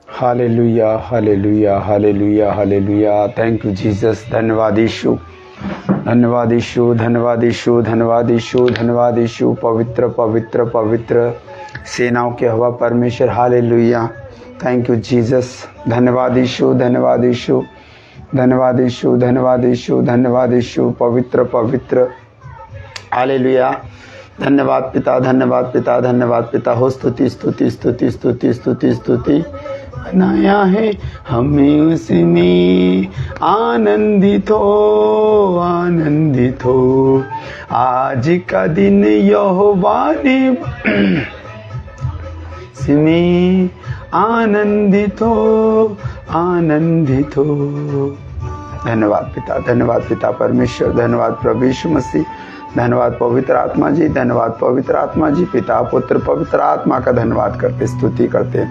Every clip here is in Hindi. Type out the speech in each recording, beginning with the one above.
Hallelujah hallelujah hallelujah hallelujah. Thank you Jesus. धन्यवाद यीशु, धन्यवाद यीशु, धन्यवाद यीशु, धन्यवाद यीशु, धन्यवाद यीशु। पवित्र पवित्र पवित्र सेनाओं के हवा परमेश्वर। हालेलुया। Thank you Jesus. धन्यवाद यीशु, धन्यवाद यीशु, धन्यवाद यीशु, धन्यवाद यीशु, धन्यवाद यीशु। पवित्र पवित्र। हालेलुया। धन्यवाद पिता, धन्यवाद पिता, धन्यवाद पिता। हो स्तुति स्तुति स्तुति स्तुति स्तुति स्तुति। बनाया है हमें उसमें, आनंदित हो आनंदित हो। आज का दिन यहोवा ने इसमें आनंदित हो आनंदित हो। धन्यवाद पिता, धन्यवाद पिता परमेश्वर, धन्यवाद प्रभु यीशु मसीह, धन्यवाद पवित्र आत्मा जी, धन्यवाद पवित्र आत्मा जी। पिता पुत्र पवित्र आत्मा का धन्यवाद करते, स्तुति करते,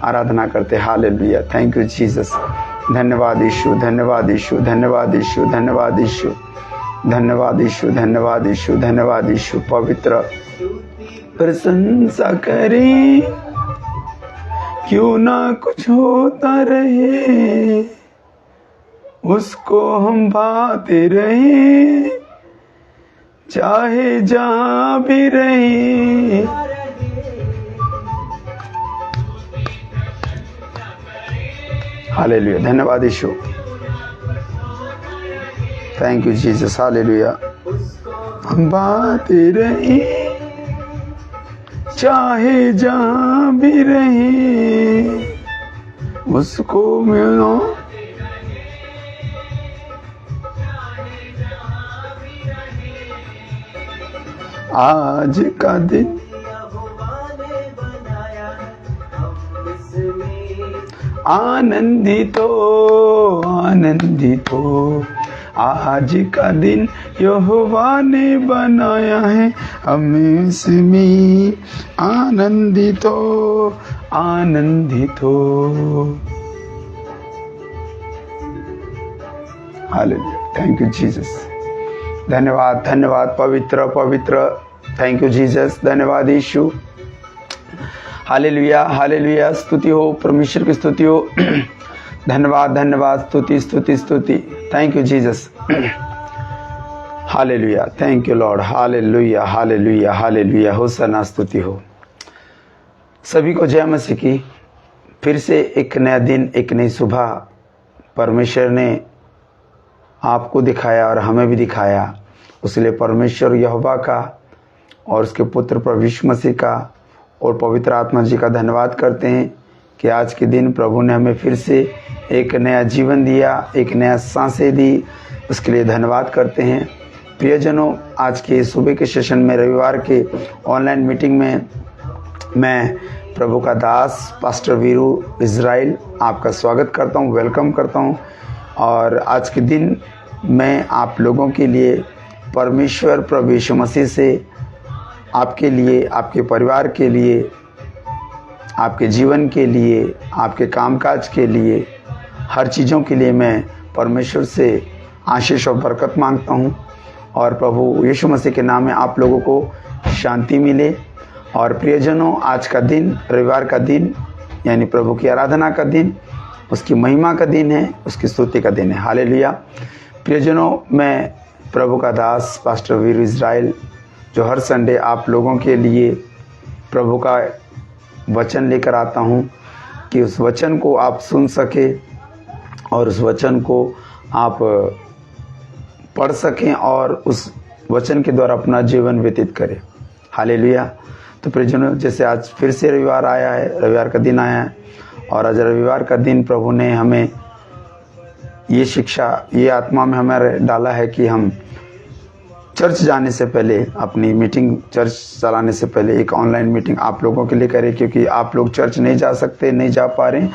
आराधना करते। हालेलुया। Thank you Jesus. धन्यवाद यीशु, धन्यवाद यीशु, धन्यवाद यीशु, धन्यवाद यीशु, धन्यवाद यीशु, धन्यवाद यीशु, धन्यवाद यीशु। पवित्र प्रशंसा करें, क्यों ना कुछ होता रहे, उसको हम पाते रहे, चाहे जहां भी रहे। हालेलुया। धन्यवाद यीशु। Thank you Jesus. हालेलुया। हम पाते रहे, चाहे जहां भी रहे, उसको मिलो। आज का दिन आनंदित हो आनंदित हो। आज का दिन यहोवा ने बनाया है, हमें इसमें आनंदित हो आनंदित हो। हालेलुया। Thank you Jesus. धन्यवाद धन्यवाद पवित्र पवित्र। Thank you Jesus. धन्यवाद यीशु। Hallelujah hallelujah. स्तुति हो परमेश्वर की स्तुति हो। धन्यवाद धन्यवाद। स्तुति स्तुति स्तुति। Thank you Jesus. Hallelujah. Thank you Lord. Hallelujah hallelujah hallelujah. Hosanna. स्तुति हो। सभी को जय मसीह की। फिर से एक नया दिन, एक नई सुबह परमेश्वर ने आपको दिखाया और हमें भी दिखाया। उसलिए परमेश्वर यहोवा का और उसके पुत्र प्रभु यीशु मसीह का और पवित्र आत्मा जी का धन्यवाद करते हैं कि आज के दिन प्रभु ने हमें फिर से एक नया जीवन दिया, एक नया सांसें दी। उसके लिए धन्यवाद करते हैं। प्रियजनों, आज के सुबह के सेशन में, रविवार के ऑनलाइन मीटिंग में, मैं प्रभु का दास पास्टर वीरू इज़राइल आपका स्वागत करता हूँ, वेलकम करता हूँ। और आज के दिन मैं आप लोगों के लिए परमेश्वर प्रभु यीशु मसीह से आपके लिए, आपके परिवार के लिए, आपके जीवन के लिए, आपके कामकाज के लिए, हर चीज़ों के लिए मैं परमेश्वर से आशीष और बरकत मांगता हूँ। और प्रभु यीशु मसीह के नाम में आप लोगों को शांति मिले। और प्रियजनों, आज का दिन, रविवार का दिन, यानी प्रभु की आराधना का दिन, उसकी महिमा का दिन है, उसकी स्तुति का दिन है। हालेलुया। प्रियजनों, मैं प्रभु का दास पास्टर वीरू इज़राइल, जो हर संडे आप लोगों के लिए प्रभु का वचन लेकर आता हूँ कि उस वचन को आप सुन सके और उस वचन को आप पढ़ सकें और उस वचन के द्वारा अपना जीवन व्यतीत करें। हालेलुया। तो प्रियजनों, जैसे आज फिर से रविवार आया है, रविवार का दिन आया है, और आज रविवार का दिन प्रभु ने हमें ये शिक्षा, ये आत्मा में हमें डाला है कि हम चर्च जाने से पहले, अपनी मीटिंग चर्च चलाने से पहले एक ऑनलाइन मीटिंग आप लोगों के लिए करें। क्योंकि आप लोग चर्च नहीं जा सकते, नहीं जा पा रहे,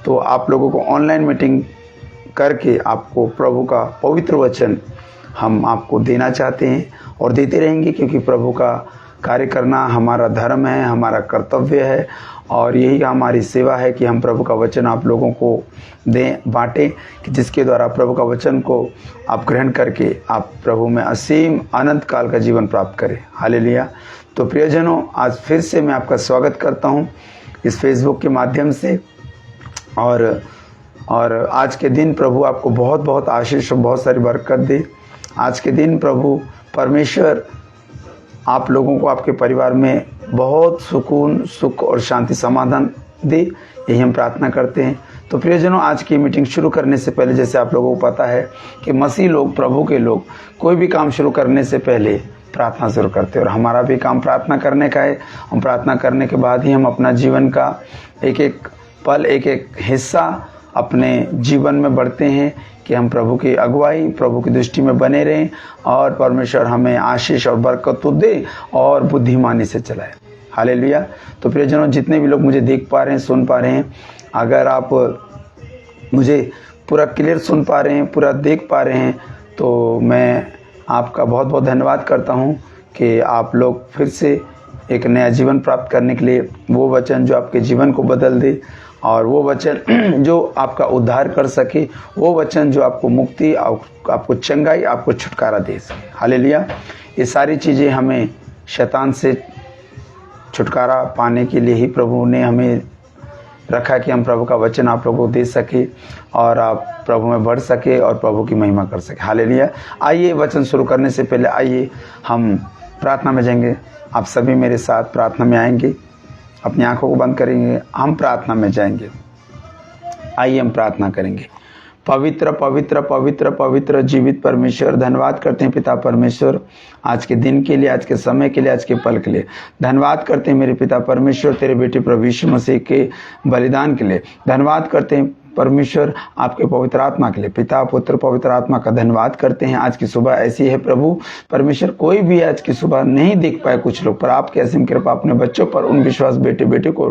तो आप लोगों को ऑनलाइन मीटिंग करके आपको प्रभु का पवित्र वचन हम आपको देना चाहते हैं और देते रहेंगे। क्योंकि प्रभु का कार्य करना हमारा धर्म है, हमारा कर्तव्य है, और यही हमारी सेवा है कि हम प्रभु का वचन आप लोगों को दें, बांटें, कि जिसके द्वारा प्रभु का वचन को आप ग्रहण करके आप प्रभु में असीम अनंत काल का जीवन प्राप्त करें। हालेलुया। तो प्रियजनों, आज फिर से मैं आपका स्वागत करता हूं इस फेसबुक के माध्यम से। और आज के दिन प्रभु आपको बहुत बहुत आशीष और बहुत सारी बरकत दे। आज के दिन प्रभु परमेश्वर आप लोगों को आपके परिवार में बहुत सुकून, सुख और शांति, समाधान दे, यही हम प्रार्थना करते हैं। तो प्रियजनों, आज की मीटिंग शुरू करने से पहले, जैसे आप लोगों को पता है कि मसीह लोग, प्रभु के लोग, कोई भी काम शुरू करने से पहले प्रार्थना जरूर करते हैं, और हमारा भी काम प्रार्थना करने का है। हम प्रार्थना करने के बाद ही हम अपना जीवन का एक एक पल, एक एक हिस्सा अपने जीवन में बढ़ते हैं कि हम प्रभु की अगुवाई, प्रभु की दृष्टि में बने रहें, और परमेश्वर हमें आशीष और बरकत तो दे और बुद्धिमानी से चलाए। हालेलुया। तो प्रियजनों, जितने भी लोग मुझे देख पा रहे हैं, सुन पा रहे हैं, अगर आप मुझे पूरा क्लियर सुन पा रहे हैं, पूरा देख पा रहे हैं, तो मैं आपका बहुत बहुत धन्यवाद करता हूं कि आप लोग फिर से एक नया जीवन प्राप्त करने के लिए, वो वचन जो आपके जीवन को बदल दे, और वो वचन जो आपका उद्धार कर सके, वो वचन जो आपको मुक्ति, आपको चंगाई, आपको छुटकारा दे सके। हालेलुया। ये सारी चीज़ें हमें शैतान से छुटकारा पाने के लिए ही प्रभु ने हमें रखा कि हम प्रभु का वचन आप लोगों को दे सके, और आप प्रभु में बढ़ सके और प्रभु की महिमा कर सके। हालेलुया। आइए, वचन शुरू करने से पहले आइए हम प्रार्थना में जाएंगे। आप सभी मेरे साथ प्रार्थना में आएंगे, अपनी आंखों को बंद करेंगे, हम प्रार्थना में जाएंगे। आइए हम प्रार्थना करेंगे। पवित्र पवित्र पवित्र पवित्र जीवित परमेश्वर, धन्यवाद करते हैं पिता परमेश्वर आज के दिन के लिए, आज के समय के लिए, आज के पल के लिए। धन्यवाद करते हैं मेरे पिता परमेश्वर तेरे बेटे प्रभु यीशु मसीह के बलिदान के लिए। धन्यवाद करते हैं परमेश्वर आपके पवित्र आत्मा के लिए। पिता, पुत्र, पवित्र आत्मा का धन्यवाद करते हैं। आज की सुबह ऐसी है प्रभु परमेश्वर, कोई भी आज की सुबह नहीं देख पाए कुछ लोग, पर आपकी असीम कृपा अपने बच्चों पर, उन विश्वास बेटे बेटे को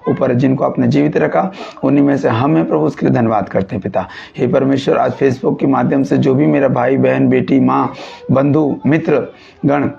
ऊपर जिनको आपने जीवित रखा, उन्हीं में से हमें प्रभु उसके लिए धन्यवाद करते हैं पिता। हे परमेश्वर, आज फेसबुक के माध्यम से जो भी मेरा भाई बहन, बेटी, माँ, बंधु, मित्र गण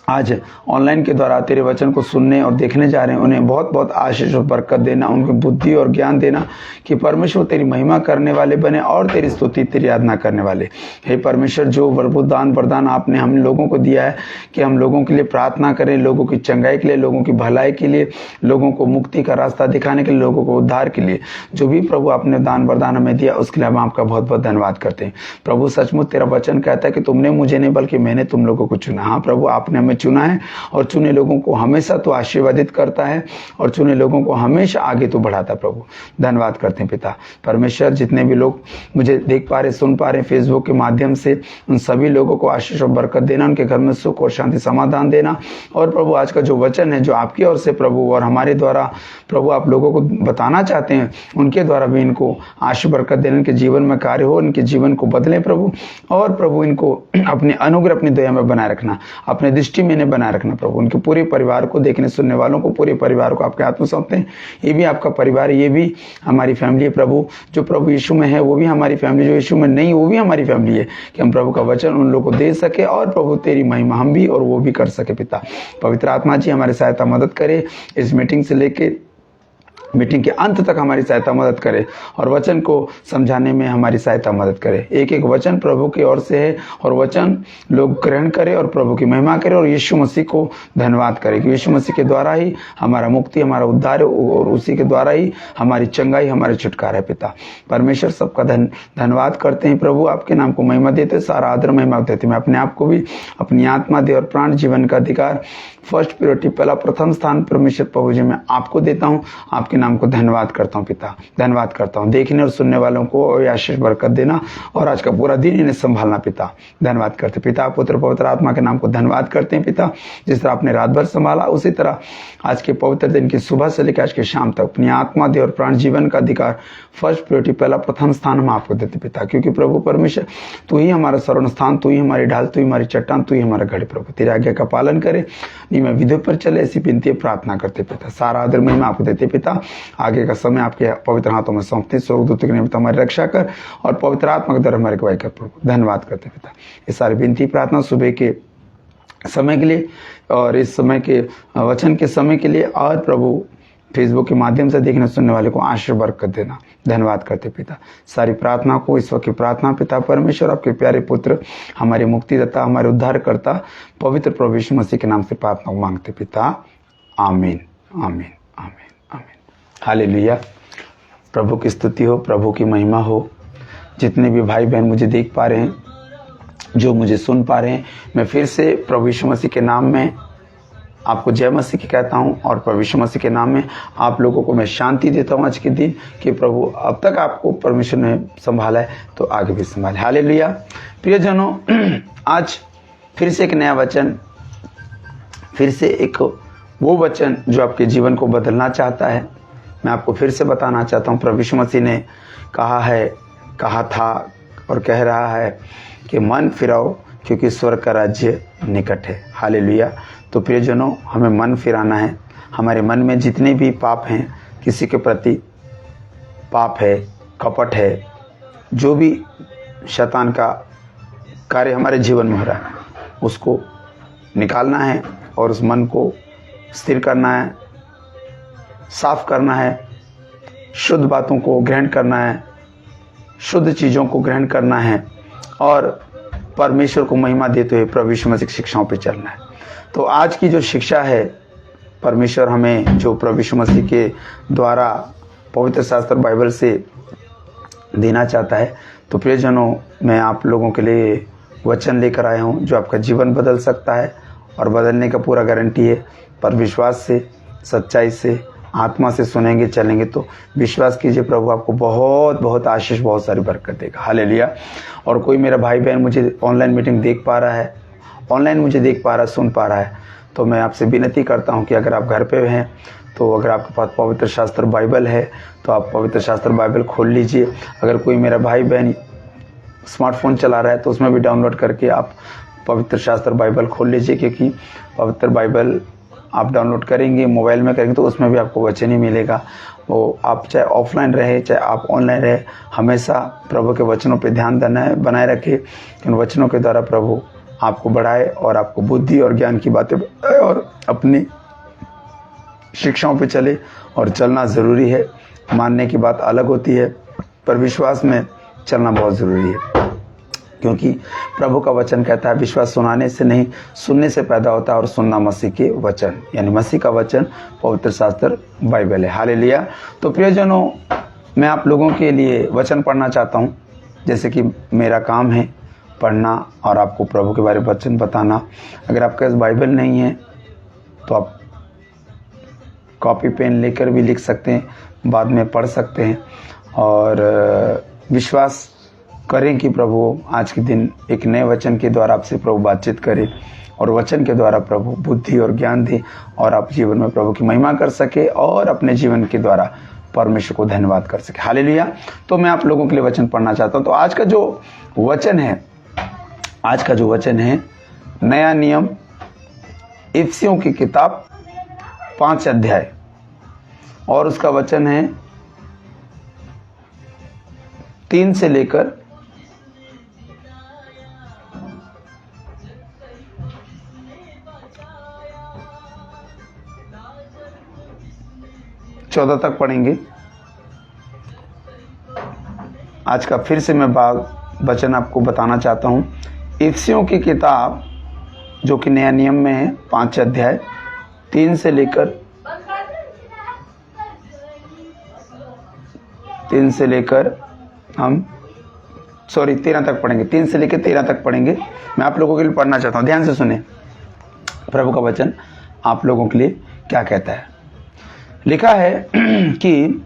आज ऑनलाइन के द्वारा तेरे वचन को सुनने और देखने जा रहे हैं, उन्हें बहुत बहुत आशीष और बरकत देना, उनको बुद्धि और ज्ञान देना कि परमेश्वर तेरी महिमा करने वाले बने और तेरी स्तुति, तेरी आराधना करने वाले। हे परमेश्वर, जो वरदान वरदान आपने हम लोगों को दिया है कि हम लोगों के लिए प्रार्थना करें, लोगों की चंगाई के लिए, लोगों की भलाई के लिए, लोगों को मुक्ति का रास्ता दिखाने के लिए, लोगों को उद्धार के लिए, जो भी प्रभु आपने दान वरदान हमें दिया, उसके लिए हम आपका बहुत बहुत धन्यवाद करते हैं। प्रभु, सचमुच तेरा वचन कहता है कि तुमने मुझे नहीं बल्कि मैंने तुम लोगों को चुना। हाँ प्रभु, आपने हमें चुना है, और चुने लोगों को हमेशा तो आशीर्वादित करता है, और चुने लोगों को हमेशा आगे तो बढ़ाता। प्रभु धन्यवाद करते हैं पिता परमेश्वर, जितने भी लोग मुझे देख पा रहे, सुन पा रहे फेसबुक के माध्यम से, उन सभी लोगों को आशीष और बरकत देना, उनके घर में सुख और शांति, समाधान देना। और प्रभु, आज का जो वचन है जो आपकी ओर से प्रभु और हमारे द्वारा प्रभु आप लोगों को बताना चाहते हैं, उनके द्वारा भी इनको आशीष बरकत देने, इनके जीवन में कार्य हो, इनके जीवन को बदलें प्रभु। और प्रभु इनको अपने अनुग्रह, अपनी दया में बनाए रखना, अपने दृष्टि में इन्हें बनाए रखना प्रभु। उनके पूरे परिवार को, देखने सुनने वालों को, पूरे परिवार को आपके हाथ में सौंपते हैं। ये भी आपका परिवार, ये भी हमारी फैमिली है प्रभु। जो प्रभु यीशु में है वो भी हमारी फैमिली, जो यीशु में नहीं वो भी हमारी फैमिली है, कि हम प्रभु का वचन उन लोगों को दे सके, और प्रभु तेरी महिमा हम भी और वो भी कर सके पिता। पवित्र आत्मा जी हमारी सहायता मदद करे, इस मीटिंग से लेके मीटिंग के अंत तक हमारी सहायता मदद करे, और वचन को समझाने में हमारी सहायता मदद करे। एक एक वचन प्रभु की ओर से है, और वचन लोग ग्रहण करे और प्रभु की महिमा करे, और यीशु मसीह को धन्यवाद करे कि यीशु मसीह के द्वारा ही हमारा मुक्ति, हमारा उद्धार, और उसी के द्वारा ही हमारी चंगाई, हमारी छुटकारा है पिता परमेश्वर। सबका धन्यवाद करते हैं प्रभु, आपके नाम को महिमा देते, सारा आदर महिमा देते। मैं अपने आप को भी, अपनी आत्मा, देह और प्राण, जीवन का अधिकार, फर्स्ट प्रायोरिटी, पहला प्रथम स्थान परमेश्वर प्रभु जी मैं आपको देता हूँ। आपके नाम को धन्यवाद करता हूँ पिता, धन्यवाद करता हूँ। देखने और सुनने वालों को आशीष बरकत देना, और आज का पूरा दिन इन्हें संभालना पिता। धन्यवाद करते पिता, पुत्र, पवित्र आत्मा के नाम को धन्यवाद करते हैं पिता। जिस तरह आपने रात भर संभाला, उसी तरह आज के पवित्र दिन की सुबह से लेकर आज के शाम तक अपनी आत्मा, देह और प्राण, जीवन का अधिकार, फर्स्ट प्रायोरिटी, पहला प्रथम स्थान हम आपको देते पिता। क्योंकि प्रभु परमेश्वर तू ही हमारा शरण स्थान, तू ही हमारी ढाल, तू ही हमारी चट्टान, तू ही हमारा गढ़ प्रभु। तेरी आज्ञा का पालन करे, मैं विधि पर चले, ऐसी विनती प्रार्थना करते पिता। सारा आदर महिमा आपको देते पिता। आगे का समय आपके पवित्र हाथों में सौंपते, स्वर्गदूत के निमित्त हमारी रक्षा कर, और पवित्र आत्मा के द्वारा हमारी गवाही कर प्रभु। धन्यवाद करते पिता। ये सारी विनती प्रार्थना सुबह के समय के लिए, और इस समय के वचन के समय के लिए, और प्रभु फेसबुक के माध्यम से देखने सुनने वाले को आशीष बरकत देना। धन्यवाद करते पिता। सारी प्रार्थना को, इस वक्त की प्रार्थना पिता परमेश्वर आपके प्यारे पुत्र, हमारे मुक्तिदाता, हमारे उद्धार करता, पवित्र प्रभु यीशु मसीह के नाम से प्रार्थना को मांगते पिता। आमीन, आमीन, आमीन। आमीन। हालेलुया। प्रभु की स्तुति हो, प्रभु की महिमा हो। जितने भी भाई बहन मुझे देख पा रहे हैं, जो मुझे सुन पा रहे हैं, मैं फिर से प्रभु यीशु मसीह के नाम में आपको जय मसीह की कहता हूं और प्रभु यीशु मसीह के नाम में आप लोगों को मैं शांति देता हूं आज के दिन कि प्रभु अब तक आपको परमेश्वर ने संभाला है तो आगे भी संभाले। हालेलुया। प्रियजनों, आज फिर से एक नया वचन, फिर से एक वो वचन जो आपके जीवन को बदलना चाहता है, मैं आपको फिर से बताना चाहता हूँ। प्रभु यीशु मसीह ने कहा था और कह रहा है कि मन फिराओ क्योंकि स्वर्ग का राज्य निकट है। हालेलुया। तो प्रियजनों, हमें मन फिराना है। हमारे मन में जितने भी पाप हैं, किसी के प्रति पाप है, कपट है, जो भी शैतान का कार्य हमारे जीवन में हो रहा है, उसको निकालना है और उस मन को स्थिर करना है, साफ करना है, शुद्ध बातों को ग्रहण करना है, शुद्ध चीज़ों को ग्रहण करना है और परमेश्वर को महिमा देते हुए प्रभु यीशु मसीह की शिक्षाओं पे चलना है। तो आज की जो शिक्षा है, परमेश्वर हमें जो प्रभु यीशु मसीह के द्वारा पवित्र शास्त्र बाइबल से देना चाहता है, तो प्रियजनों, मैं आप लोगों के लिए वचन लेकर आया हूँ जो आपका जीवन बदल सकता है और बदलने का पूरा गारंटी है। पर विश्वास से, सच्चाई से, आत्मा से सुनेंगे, चलेंगे तो विश्वास कीजिए, प्रभु आपको बहुत बहुत आशीष, बहुत सारी बरकत देगा। हालेलुया। और कोई मेरा भाई बहन मुझे ऑनलाइन मीटिंग देख पा रहा है, ऑनलाइन मुझे देख पा रहा है, सुन पा रहा है, तो मैं आपसे विनती करता हूं कि अगर आप घर पे हैं तो अगर आपके पास पवित्र शास्त्र बाइबल है तो आप पवित्र शास्त्र बाइबल खोल लीजिए। अगर कोई मेरा भाई बहन स्मार्टफोन चला रहा है तो उसमें भी डाउनलोड करके आप पवित्र शास्त्र बाइबल खोल लीजिए, क्योंकि पवित्र बाइबल आप डाउनलोड करेंगे, मोबाइल में करेंगे तो उसमें भी आपको वचन ही मिलेगा। वो आप चाहे ऑफलाइन रहे चाहे आप ऑनलाइन रहे, हमेशा प्रभु के वचनों पे ध्यान देना है, बनाए रखे। उन वचनों के द्वारा प्रभु आपको बढ़ाए और आपको बुद्धि और ज्ञान की बातें बताए और अपनी शिक्षाओं पे चले। और चलना ज़रूरी है, मानने की बात अलग होती है, पर विश्वास में चलना बहुत ज़रूरी है, क्योंकि प्रभु का वचन कहता है विश्वास सुनाने से नहीं, सुनने से पैदा होता है, और सुनना मसीह के वचन, यानी मसीह का वचन पवित्र शास्त्र बाइबल है। हालेलुया। तो प्रियजनों, मैं आप लोगों के लिए वचन पढ़ना चाहता हूँ, जैसे कि मेरा काम है पढ़ना और आपको प्रभु के बारे में वचन बताना। अगर आपके पास बाइबल नहीं है तो आप कॉपी पेन लेकर भी लिख सकते हैं, बाद में पढ़ सकते हैं। और विश्वास करें कि प्रभु आज के दिन एक नए वचन के द्वारा आपसे प्रभु बातचीत करे और वचन के द्वारा प्रभु बुद्धि और ज्ञान दे और आप जीवन में प्रभु की महिमा कर सके और अपने जीवन के द्वारा परमेश्वर को धन्यवाद कर सके। हालेलुया। तो मैं आप लोगों के लिए वचन पढ़ना चाहता हूँ। तो आज का जो वचन है नया नियम, इफिसियों की किताब 5 अध्याय, और उसका वचन है 3 से लेकर 14 तक पढ़ेंगे। आज का फिर से मैं वचन आपको बताना चाहता हूँ। इफिसियों की किताब जो कि नया नियम में है, 5 अध्याय 3 से लेकर 13 तक पढ़ेंगे। 3 से लेकर 13 तक पढ़ेंगे। मैं आप लोगों के लिए पढ़ना चाहता हूँ, ध्यान से सुने प्रभु का वचन आप लोगों के लिए क्या कहता है। लिखा है कि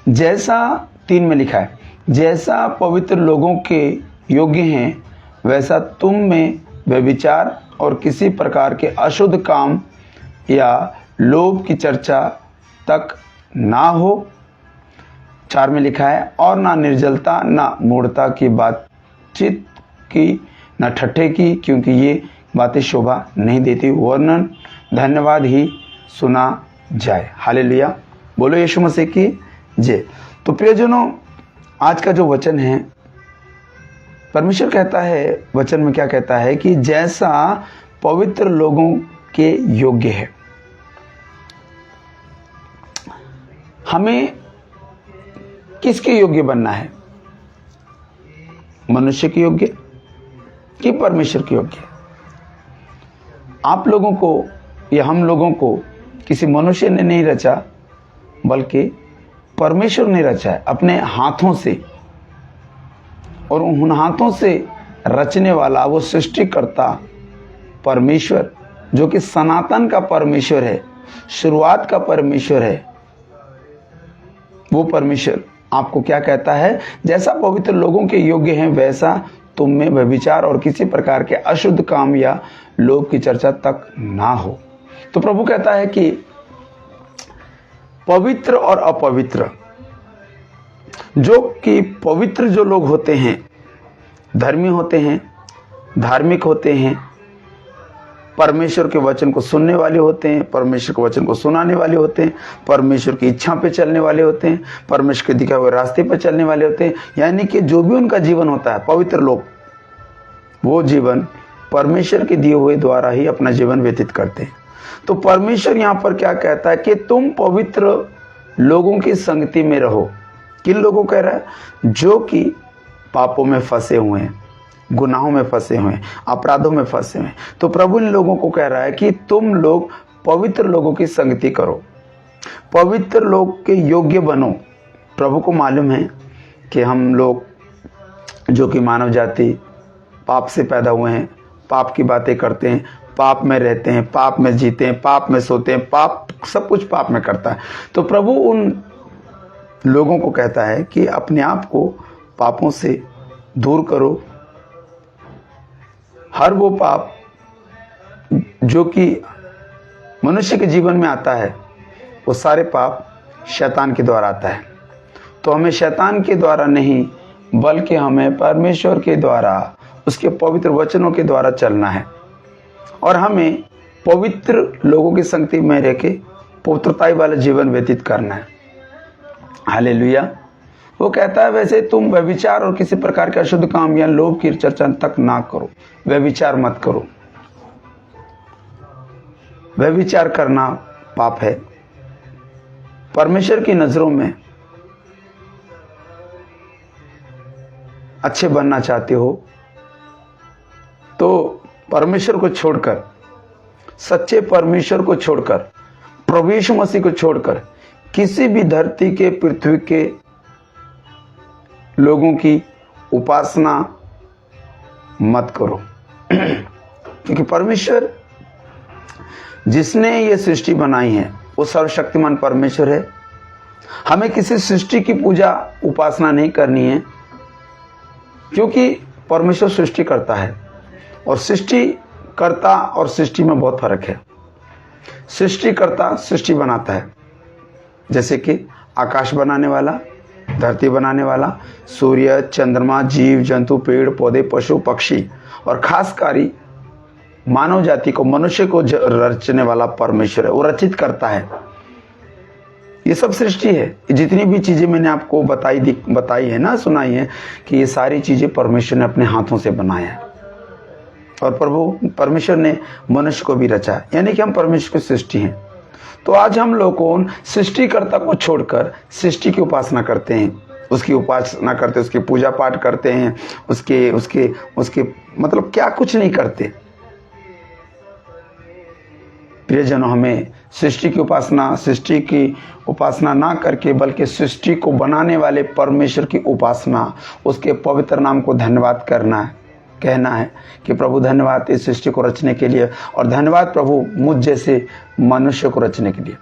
जैसा 3 में लिखा है, जैसा पवित्र लोगों के योग्य हैं वैसा तुम में व्यभिचार और किसी प्रकार के अशुद्ध काम या लोभ की चर्चा तक ना हो। 4 में लिखा है, और ना निर्जलता, ना मूढ़ता की बातचीत की, ना ठट्ठे की, क्योंकि ये बातें शोभा नहीं देती, वरन धन्यवाद ही सुना जाए। हालेलुया। बोलो यीशु मसीह की जय। तो प्रियजनों, आज का जो वचन है, परमेश्वर कहता है वचन में क्या कहता है कि जैसा पवित्र लोगों के योग्य है। हमें किसके योग्य बनना है? मनुष्य के योग्य कि परमेश्वर के योग्य? आप लोगों को या हम लोगों को किसी मनुष्य ने नहीं रचा, बल्कि परमेश्वर ने रचा है अपने हाथों से। और उन हाथों से रचने वाला वो सृष्टिकर्ता परमेश्वर, जो कि सनातन का परमेश्वर है, शुरुआत का परमेश्वर है, वो परमेश्वर आपको क्या कहता है, जैसा पवित्र लोगों के योग्य हैं वैसा तुम में व्यभिचार और किसी प्रकार के अशुद्ध काम या लोभ की चर्चा तक ना हो। तो प्रभु कहता है कि पवित्र और अपवित्र, जो कि पवित्र जो लोग होते हैं, धर्मी होते हैं, धार्मिक होते हैं, परमेश्वर के वचन को सुनने वाले होते हैं, परमेश्वर के वचन को सुनाने वाले होते हैं, परमेश्वर की इच्छा पे चलने वाले होते हैं, परमेश्वर के दिखाए हुए रास्ते पर चलने वाले होते हैं, यानी कि जो भी उनका जीवन होता है, पवित्र लोग वो जीवन परमेश्वर के दिए हुए द्वारा ही अपना जीवन व्यतीत करते हैं। तो परमेश्वर यहाँ पर क्या कहता है कि तुम पवित्र लोगों की संगति में रहो। किन लोगों कह रहा है? जो कि पापों में फंसे हुए हैं, गुनाहों में फंसे हुए हैं, अपराधों में फंसे हुए हैं। तो प्रभु इन लोगों को कह रहा है कि तुम लोग पवित्र लोगों की संगति करो, पवित्र लोग के योग्य बनो। प्रभु को मालूम है कि हम लोग जो कि मानव जाति पाप से पैदा हुए हैं, पाप की बातें करते हैं, पाप में रहते हैं, पाप में जीते हैं, पाप में सोते हैं, पाप सब कुछ पाप में करता है। तो प्रभु उन लोगों को कहता है कि अपने आप को पापों से दूर करो। हर वो पाप जो कि मनुष्य के जीवन में आता है, वो सारे पाप शैतान के द्वारा आता है। तो हमें शैतान के द्वारा नहीं, बल्कि हमें परमेश्वर के द्वारा, उसके पवित्र वचनों के द्वारा चलना है। और हमें पवित्र लोगों की संगति में रह के पवित्रताई वाला जीवन व्यतीत करना है। हालेलुया। वो कहता है वैसे तुम व्यभिचार और किसी प्रकार के अशुद्ध काम या लोभ की चर्चा तक ना करो। व्यभिचार मत करो। व्यभिचार करना पाप है। परमेश्वर की नजरों में अच्छे बनना चाहते हो तो परमेश्वर को छोड़कर, सच्चे परमेश्वर को छोड़कर, प्रभु यीशु मसीह को छोड़कर किसी भी धरती के, पृथ्वी के लोगों की उपासना मत करो। क्योंकि परमेश्वर जिसने ये सृष्टि बनाई है वो सर्वशक्तिमान परमेश्वर है। हमें किसी सृष्टि की पूजा उपासना नहीं करनी है, क्योंकि परमेश्वर सृष्टि करता है और सृष्टिकर्ता और सृष्टि में बहुत फर्क है। सृष्टिकर्ता सृष्टि बनाता है, जैसे कि आकाश बनाने वाला, धरती बनाने वाला, सूर्य, चंद्रमा, जीव जंतु, पेड़ पौधे, पशु पक्षी और खासकारी मानव जाति को, मनुष्य को रचने वाला परमेश्वर है। वो रचित करता है। ये सब सृष्टि है। जितनी भी चीजें मैंने आपको बताई है ना, सुनाई है, कि ये सारी चीजें परमेश्वर ने अपने हाथों से बनाया है। और प्रभु परमेश्वर ने मनुष्य को भी रचा, यानी कि हम परमेश्वर की सृष्टि हैं। तो आज हम लोग सृष्टिकर्ता को छोड़कर सृष्टि की उपासना करते हैं, उसकी उपासना करते हैं, उसकी पूजा पाठ करते हैं, उसके मतलब क्या कुछ नहीं करते। प्रियजनों, हमें सृष्टि की उपासना ना करके, बल्कि सृष्टि को बनाने वाले परमेश्वर की उपासना, उसके पवित्र नाम को धन्यवाद करना है, कहना है कि प्रभु धन्यवाद इस सृष्टि को रचने के लिए, और धन्यवाद प्रभु मुझ जैसे मनुष्य को रचने के लिए।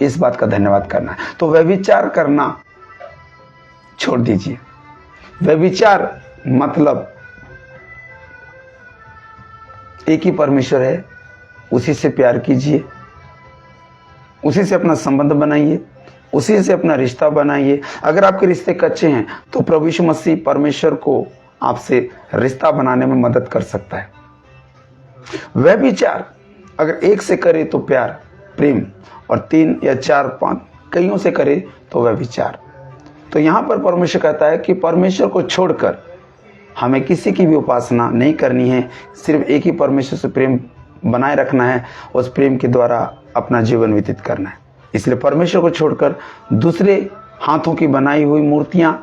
इस बात का धन्यवाद करना है। तो व्यभिचार करना छोड़ दीजिए। व्यभिचार मतलब एक ही परमेश्वर है, उसी से प्यार कीजिए, उसी से अपना संबंध बनाइए, उसी से अपना रिश्ता बनाइए। अगर आपके रिश्ते कच्चे हैं तो प्रभु यीशु मसीह परमेश्वर को आपसे रिश्ता बनाने में मदद कर सकता है। व्यभिचार अगर एक से करे तो प्यार, प्रेम, और 3 या 4 5 कईयों से करे तो व्यभिचार। तो यहाँ पर परमेश्वर कहता है कि परमेश्वर को छोड़कर हमें किसी की भी उपासना नहीं करनी है। सिर्फ एक ही परमेश्वर से प्रेम बनाए रखना है, उस प्रेम के द्वारा अपना जीवन व्यतीत करना है। इसलिए परमेश्वर को छोड़कर दूसरे हाथों की बनाई हुई मूर्तियां,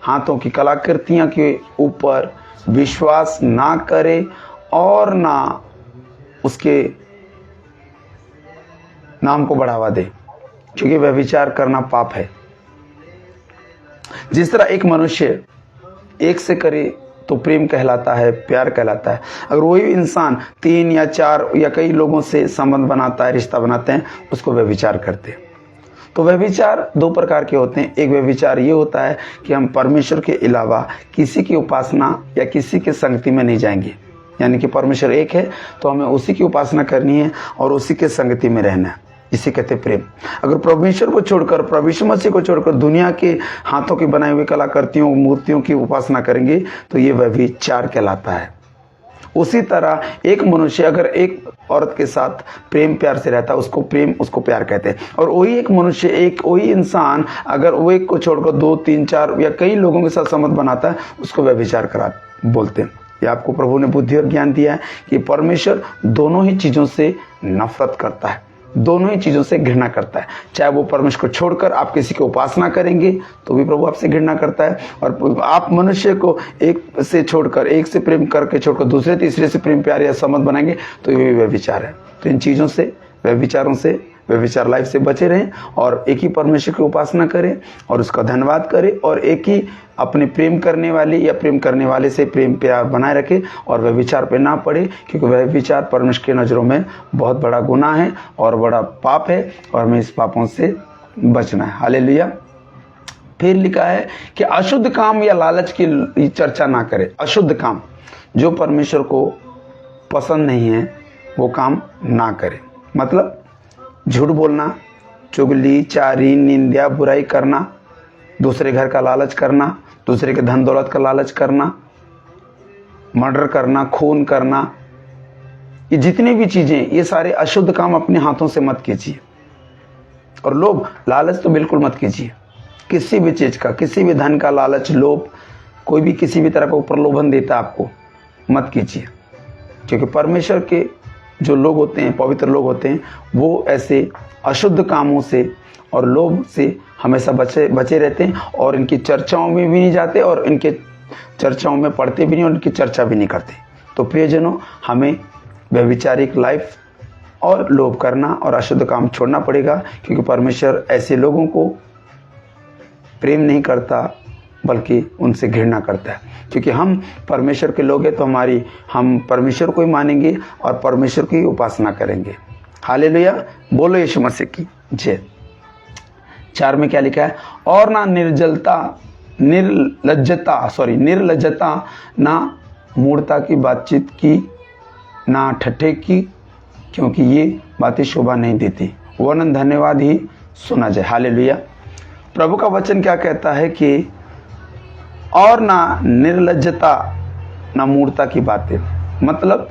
हाथों की कलाकृतियां के ऊपर विश्वास ना करे और ना उसके नाम को बढ़ावा दे। क्योंकि व्यभिचार करना पाप है। जिस तरह एक मनुष्य एक से करे तो प्रेम कहलाता है, प्यार कहलाता है, अगर वही इंसान 3 या 4 या कई लोगों से संबंध बनाता है, रिश्ता बनाते हैं, उसको व्यभिचार करते हैं। तो व्यभिचार 2 प्रकार के होते हैं। एक व्यभिचार ये होता है कि हम परमेश्वर के अलावा किसी की उपासना या किसी के संगति में नहीं जाएंगे, यानी कि परमेश्वर एक है तो हमें उसी की उपासना करनी है और उसी के संगति में रहना है। इसे कहते हैं प्रेम। अगर परमेश्वर को छोड़कर, प्रभु यीशु मसीह को छोड़कर दुनिया के हाथों की बनाई हुई कलाकृतियों, मूर्तियों की उपासना करेंगे तो ये व्यभिचार कहलाता है। उसी तरह एक मनुष्य अगर एक औरत के साथ प्रेम प्यार से रहता है, उसको प्रेम, उसको प्यार कहते हैं। और वही एक मनुष्य, वही इंसान अगर वो एक को छोड़कर 2, 3, 4 या कई लोगों के साथ संबंध बनाता है, उसको व्यभिचार करा बोलते हैं। ये आपको प्रभु ने बुद्धि और ज्ञान दिया है कि परमेश्वर दोनों ही चीजों से नफरत करता है, दोनों ही चीजों से घृणा करता है। चाहे वो परमेश्वर को छोड़कर आप किसी की उपासना करेंगे तो भी प्रभु आपसे घृणा करता है, और आप मनुष्य को एक से छोड़कर, एक से प्रेम करके छोड़कर दूसरे तीसरे से प्रेम प्यार या संबंध बनाएंगे तो ये भी व्यभिचार है। तो इन चीजों से, व्यभिचारों से, व्यभिचार लाइफ से बचे रहें और एक ही परमेश्वर की उपासना करें और उसका धन्यवाद करें और एक ही अपने प्रेम करने वाली या प्रेम करने वाले से प्रेम प्यार बनाए रखें और व्यभिचार पे ना पड़े, क्योंकि व्यभिचार परमेश्वर की नज़रों में बहुत बड़ा गुनाह है और बड़ा पाप है और हमें इस पापों से बचना है। हालेलुया। फिर लिखा है कि अशुद्ध काम या लालच की चर्चा ना करें। अशुद्ध काम जो परमेश्वर को पसंद नहीं है वो काम ना करें। मतलब झूठ बोलना, चुगली, चारी, निंदा, बुराई करना, दूसरे घर का लालच करना, दूसरे के धन दौलत का लालच करना, मर्डर करना, खून करना, ये जितनी भी चीजें, ये सारे अशुद्ध काम अपने हाथों से मत कीजिए। और लोभ, लालच तो बिल्कुल मत कीजिए। किसी भी चीज का, किसी भी धन का लालच, लोभ, कोई भी किसी भी तरह का प्रलोभन देता आपको, मत कीजिए। क्योंकि परमेश्वर के जो लोग होते हैं, पवित्र लोग होते हैं, वो ऐसे अशुद्ध कामों से और लोभ से हमेशा बचे रहते हैं और इनकी चर्चाओं में भी नहीं जाते और इनके चर्चाओं में पढ़ते भी नहीं और इनकी चर्चा भी नहीं करते। तो प्रियजनों, हमें व्यभिचारिक लाइफ और लोभ करना और अशुद्ध काम छोड़ना पड़ेगा, क्योंकि परमेश्वर ऐसे लोगों को प्रेम नहीं करता बल्कि उनसे घृणा करता है। क्योंकि हम परमेश्वर के लोग हैं तो हम परमेश्वर को ही मानेंगे और परमेश्वर की उपासना करेंगे। हालेलुया। बोलो यीशु मसीह की जय। 4 में क्या लिखा है? और ना निर्लज्जता, ना मूढ़ता की बातचीत की, ना ठट्ठे की, क्योंकि ये बातें शोभा नहीं देती, वरन धन्यवाद ही सुना जाए। हालेलुया। प्रभु का वचन क्या कहता है कि और ना निर्लज्जता, ना मूढ़ता की बातें। मतलब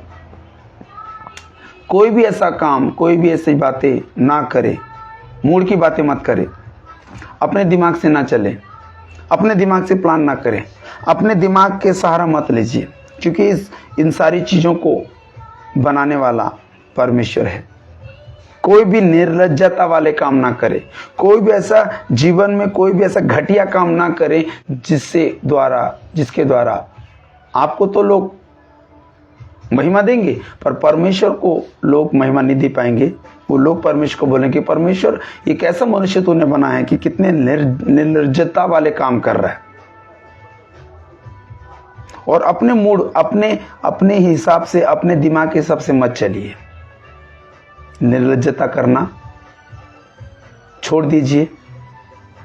कोई भी ऐसा काम, कोई भी ऐसी बातें ना करे, मूड की बातें मत करे, अपने दिमाग से ना चले, अपने दिमाग से प्लान ना करें, अपने दिमाग के सहारा मत लीजिए, क्योंकि इन सारी चीज़ों को बनाने वाला परमेश्वर है। कोई भी निर्लज्जता वाले काम ना करे, कोई भी ऐसा जीवन में कोई भी ऐसा घटिया काम ना करे जिसके द्वारा आपको तो लोग महिमा देंगे पर परमेश्वर को लोग महिमा नहीं दे पाएंगे। वो लोग परमेश्वर को बोलेंगे, परमेश्वर ये कैसा मनुष्य तूने बनाया है कि कितने निर्लज्जता वाले काम कर रहा है। और अपने मूड, अपने हिसाब से, अपने दिमाग के हिसाब से मत चलिए। निर्लज्जता करना छोड़ दीजिए,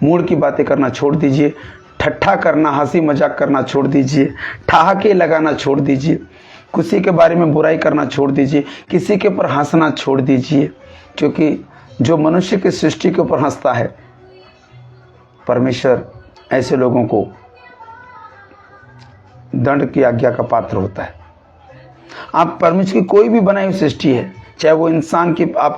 मूड की बातें करना छोड़ दीजिए, ठट्ठा करना, हंसी मजाक करना छोड़ दीजिए, ठहाके लगाना छोड़ दीजिए, किसी के बारे में बुराई करना छोड़ दीजिए, किसी के ऊपर हंसना छोड़ दीजिए। क्योंकि जो मनुष्य की सृष्टि के ऊपर हंसता है, परमेश्वर ऐसे लोगों को दंड की आज्ञा का पात्र होता है। आप परमेश्वर की कोई भी बनाई हुई सृष्टि है, चाहे वो इंसान की आप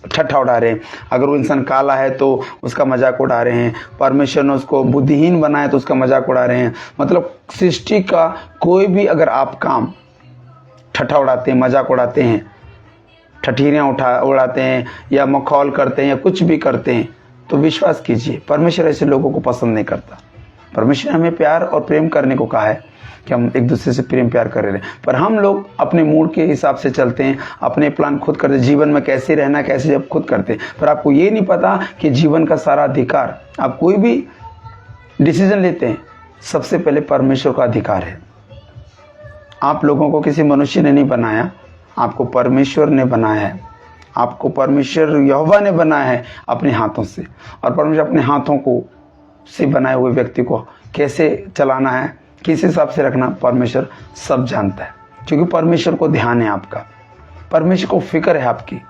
ठट्ठा उड़ा रहे हैं, अगर वो इंसान काला है तो उसका मजाक उड़ा रहे हैं, परमेश्वर ने उसको बुद्धिहीन बनाया तो उसका मजाक उड़ा रहे हैं। मतलब सृष्टि का कोई भी अगर आप काम ठट्ठा उड़ाते हैं, मजाक उड़ाते हैं, ठठीरियाँ उड़ाते हैं या मखौल करते हैं या कुछ भी करते हैं, तो विश्वास कीजिए परमेश्वर ऐसे लोगों को पसंद नहीं करता। परमेश्वर ने हमें प्यार और प्रेम करने को कहा है कि हम एक दूसरे से प्रेम प्यार कर रहे हैं, पर हम लोग अपने मूड के हिसाब से चलते हैं, अपने प्लान खुद करते हैं, जीवन में कैसे रहना कैसे जब खुद करते हैं। पर आपको ये नहीं पता कि जीवन का सारा अधिकार, आप कोई भी डिसीजन लेते हैं, सबसे पहले परमेश्वर का अधिकार है। आप लोगों को किसी मनुष्य ने नहीं बनाया, आपको परमेश्वर ने बनाया है। आपको परमेश्वर यहोवा ने बनाया है अपने हाथों से, और परमेश्वर अपने हाथों को से बनाए हुए व्यक्ति को कैसे चलाना है, किस हिसाब से रखना, परमेश्वर सब जानता है। क्योंकि परमेश्वर को ध्यान है आपका, परमेश्वर को फिक्र है आपकी।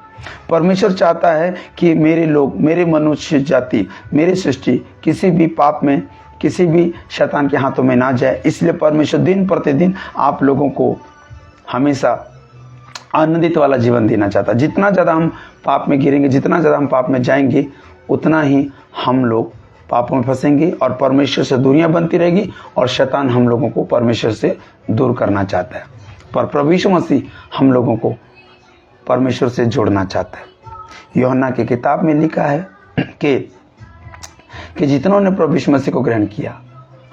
परमेश्वर चाहता है कि मेरे लोग, मेरे मनुष्य जाति, मेरी सृष्टि किसी भी पाप में, किसी भी शैतान के हाथों में ना जाए। इसलिए परमेश्वर दिन प्रतिदिन आप लोगों को हमेशा आनंदित वाला जीवन देना चाहता है। जितना ज़्यादा हम पाप में गिरेंगे, जितना ज़्यादा हम पाप में जाएंगे, उतना ही हम लोग पापों में फंसेंगे और परमेश्वर से दूरियां बनती रहेगी, और शैतान हम लोगों को परमेश्वर से दूर करना चाहता है। पर प्रभु यीशु मसीह हम लोगों को परमेश्वर से जोड़ना चाहता है। यूहन्ना की किताब में लिखा है कि जितनों ने प्रभु यीशु मसीह को ग्रहण किया,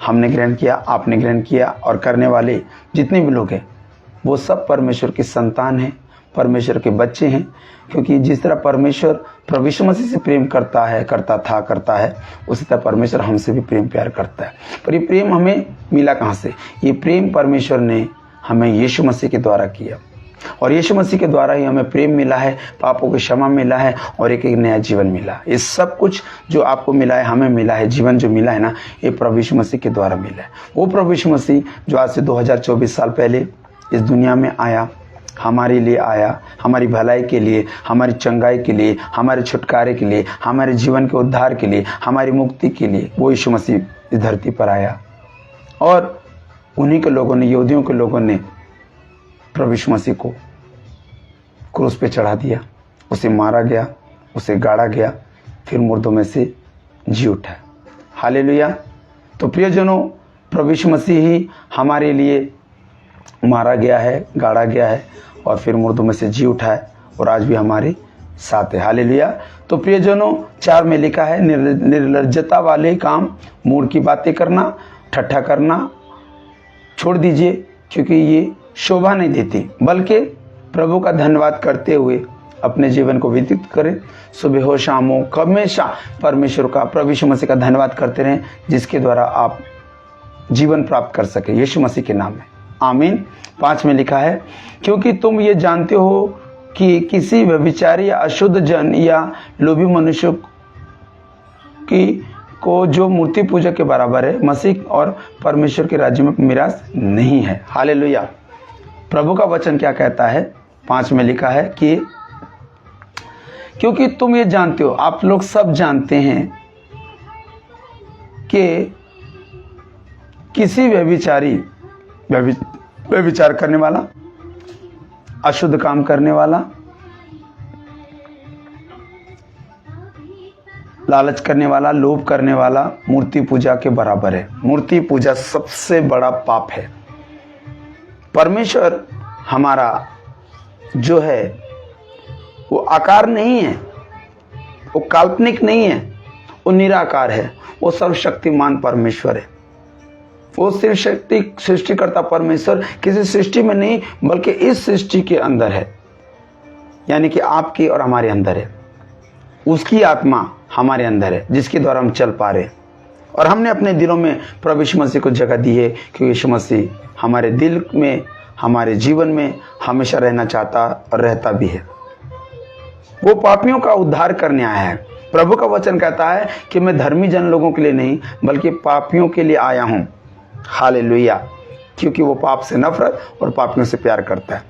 हमने ग्रहण किया, आपने ग्रहण किया, और करने वाले जितने भी लोग हैं वो सब परमेश्वर की संतान हैं, परमेश्वर के बच्चे हैं। क्योंकि जिस तरह परमेश्वर प्रभु यीशु मसीह से प्रेम करता है, करता है, उसी तरह परमेश्वर हमसे भी प्रेम प्यार करता है। पर ये प्रेम हमें मिला कहाँ से? ये प्रेम परमेश्वर ने हमें यीशु मसीह के द्वारा किया, और यीशु मसीह के द्वारा ही हमें प्रेम मिला है, पापों की क्षमा मिला है, और एक नया जीवन मिला। ये सब कुछ जो आपको मिला है, हमें मिला है, जीवन जो मिला है ना, ये प्रभु यीशु मसीह के द्वारा मिला है। वो प्रभु यीशु मसीह जो आज से 2024 साल पहले इस दुनिया में आया, हमारे लिए आया, हमारी भलाई के लिए, हमारी चंगाई के लिए, हमारे छुटकारे के लिए, हमारे जीवन के उद्धार के लिए, हमारी मुक्ति के लिए वो यीशु मसीह इस धरती पर आया। और उन्हीं के लोगों ने, यहूदियों के लोगों ने प्रभु यीशु मसीह को क्रूस पे चढ़ा दिया, उसे मारा गया, उसे गाड़ा गया, फिर मुर्दों में से जी उठा। हालेलुया। तो प्रियजनों, प्रभु यीशु मसीह ही हमारे लिए मारा गया है, गाड़ा गया है, और फिर मुर्दों में से जी उठा है, और आज भी हमारे साथ है। हालेलुया। तो प्रियजनों, 4 में लिखा है, निर्लज्जता वाले काम, मूड की बातें करना, ठट्ठा करना छोड़ दीजिए, क्योंकि ये शोभा नहीं देती, बल्कि प्रभु का धन्यवाद करते हुए अपने जीवन को व्यतीत करें। सुबह हो शाम हो, हमेशा परमेश्वर का, प्रभु यीशु मसीह का धन्यवाद करते रहें, जिसके द्वारा आप जीवन प्राप्त कर सके, यीशु मसीह के नाम में। आमीन। 5 में लिखा है, क्योंकि तुम ये जानते हो कि किसी व्यभिचारी या अशुद्ध जन या लोभी मनुष्य को जो मूर्ति पूजा के बराबर है, मसीह और परमेश्वर के राज्य में मिरास नहीं है। हालेलुया। प्रभु का वचन क्या कहता है? 5 में लिखा है कि क्योंकि तुम ये जानते हो, आप लोग सब जानते हैं कि किसी व्यभिचार करने वाला, अशुद्ध काम करने वाला, लालच करने वाला, लोभ करने वाला मूर्ति पूजा के बराबर है। मूर्ति पूजा सबसे बड़ा पाप है। परमेश्वर हमारा जो है वो आकार नहीं है, वो काल्पनिक नहीं है, वो निराकार है। वो सर्वशक्तिमान परमेश्वर है। वो सृष्टिकर्ता परमेश्वर किसी सृष्टि में नहीं, बल्कि इस सृष्टि के अंदर है, यानी कि आपके और हमारे अंदर है। उसकी आत्मा हमारे अंदर है, जिसके द्वारा हम चल पा रहे हैं। और हमने अपने दिलों में प्रभु यीशु मसीह को जगह दी है, क्योंकि यीशु मसीह हमारे दिल में, हमारे जीवन में हमेशा रहना चाहता और रहता भी है। वो पापियों का उद्धार करने आया है। प्रभु का वचन कहता है कि मैं धर्मी जन लोगों के लिए नहीं, बल्कि पापियों के लिए आया हूँ। हालेलुया। क्योंकि वो पाप से नफरत और पापियों से प्यार करता है।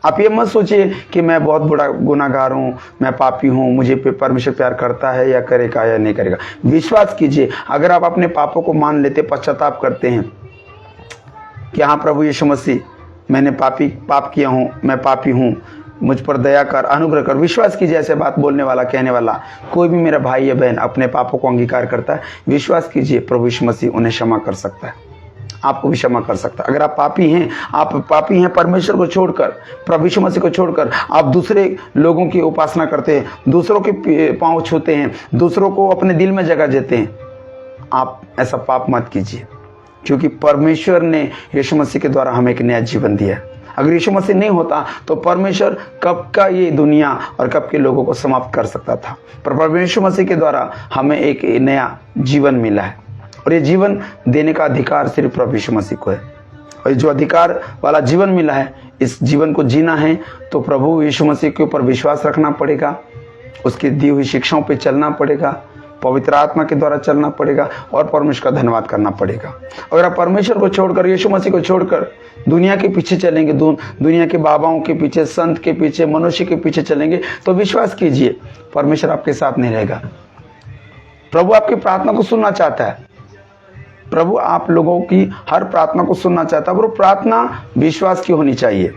आप ये मत सोचिए कि मैं बहुत बड़ा गुनाहगार हूँ, मैं पापी हूँ, मुझे परमेश्वर प्यार करता है या करेगा या नहीं करेगा। विश्वास कीजिए, अगर आप अपने पापों को मान लेते, पश्चाताप करते हैं कि हाँ प्रभु यीशु मसीह, मैंने पाप किया हूँ, मैं पापी हूँ, मुझ पर दया कर, अनुग्रह कर। विश्वास कीजिए, ऐसे बात बोलने वाला, कहने वाला कोई भी मेरा भाई या बहन अपने पापों को अंगीकार करता है, विश्वास कीजिए प्रभु यीशु मसीह उन्हें क्षमा कर सकता है, आपको भी क्षमा कर सकता है। अगर आप पापी हैं, परमेश्वर को छोड़कर, प्रभु यीशु मसीह को छोड़कर आप दूसरे लोगों की उपासना करते हैं, दूसरों के पांव छूते हैं, दूसरों को अपने दिल में जगह देते हैं, आप ऐसा पाप मत कीजिए। क्योंकि परमेश्वर ने यीशु मसीह के द्वारा हमें एक नया जीवन दिया। अगर यीशु मसीह नहीं होता तो परमेश्वर कब का ये दुनिया और कब के लोगों को समाप्त कर सकता था। पर परमेश्वर मसीह के द्वारा हमें एक नया जीवन मिला है और ये जीवन देने का अधिकार सिर्फ प्रभु यीशु मसीह को है। और जो अधिकार वाला जीवन मिला है, इस जीवन को जीना है तो प्रभु यीशु मसीह के ऊपर विश्वास रखना पड़ेगा, उसकी दी हुई शिक्षाओं पे चलना पड़ेगा, पवित्र आत्मा के द्वारा चलना पड़ेगा और परमेश्वर का धन्यवाद करना पड़ेगा। अगर आप परमेश्वर को छोड़कर, यीशु मसीह को छोड़कर दुनिया के पीछे चलेंगे, दुनिया के बाबाओं के पीछे, संत के पीछे, मनुष्य के पीछे चलेंगे, तो विश्वास कीजिए परमेश्वर आपके साथ नहीं रहेगा। प्रभु आपकी प्रार्थना को सुनना चाहता है, प्रभु आप लोगों की हर प्रार्थना को सुनना चाहता है। और वो प्रार्थना विश्वास की होनी चाहिए,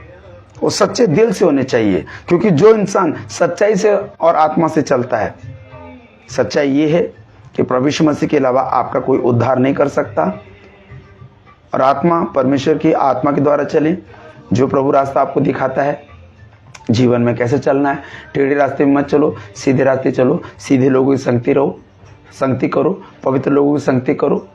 वो सच्चे दिल से होने चाहिए, क्योंकि जो इंसान सच्चाई से और आत्मा से चलता है, सच्चाई ये है कि प्रभु यीशु मसीह के अलावा आपका कोई उद्धार नहीं कर सकता। और आत्मा, परमेश्वर की आत्मा के द्वारा चले, जो प्रभु रास्ता आपको दिखाता है जीवन में कैसे चलना है। टेढ़े रास्ते में मत चलो, सीधे रास्ते चलो, सीधे लोगों की संगति रहो, संगति करो, पवित्र लोगों की संगति करो,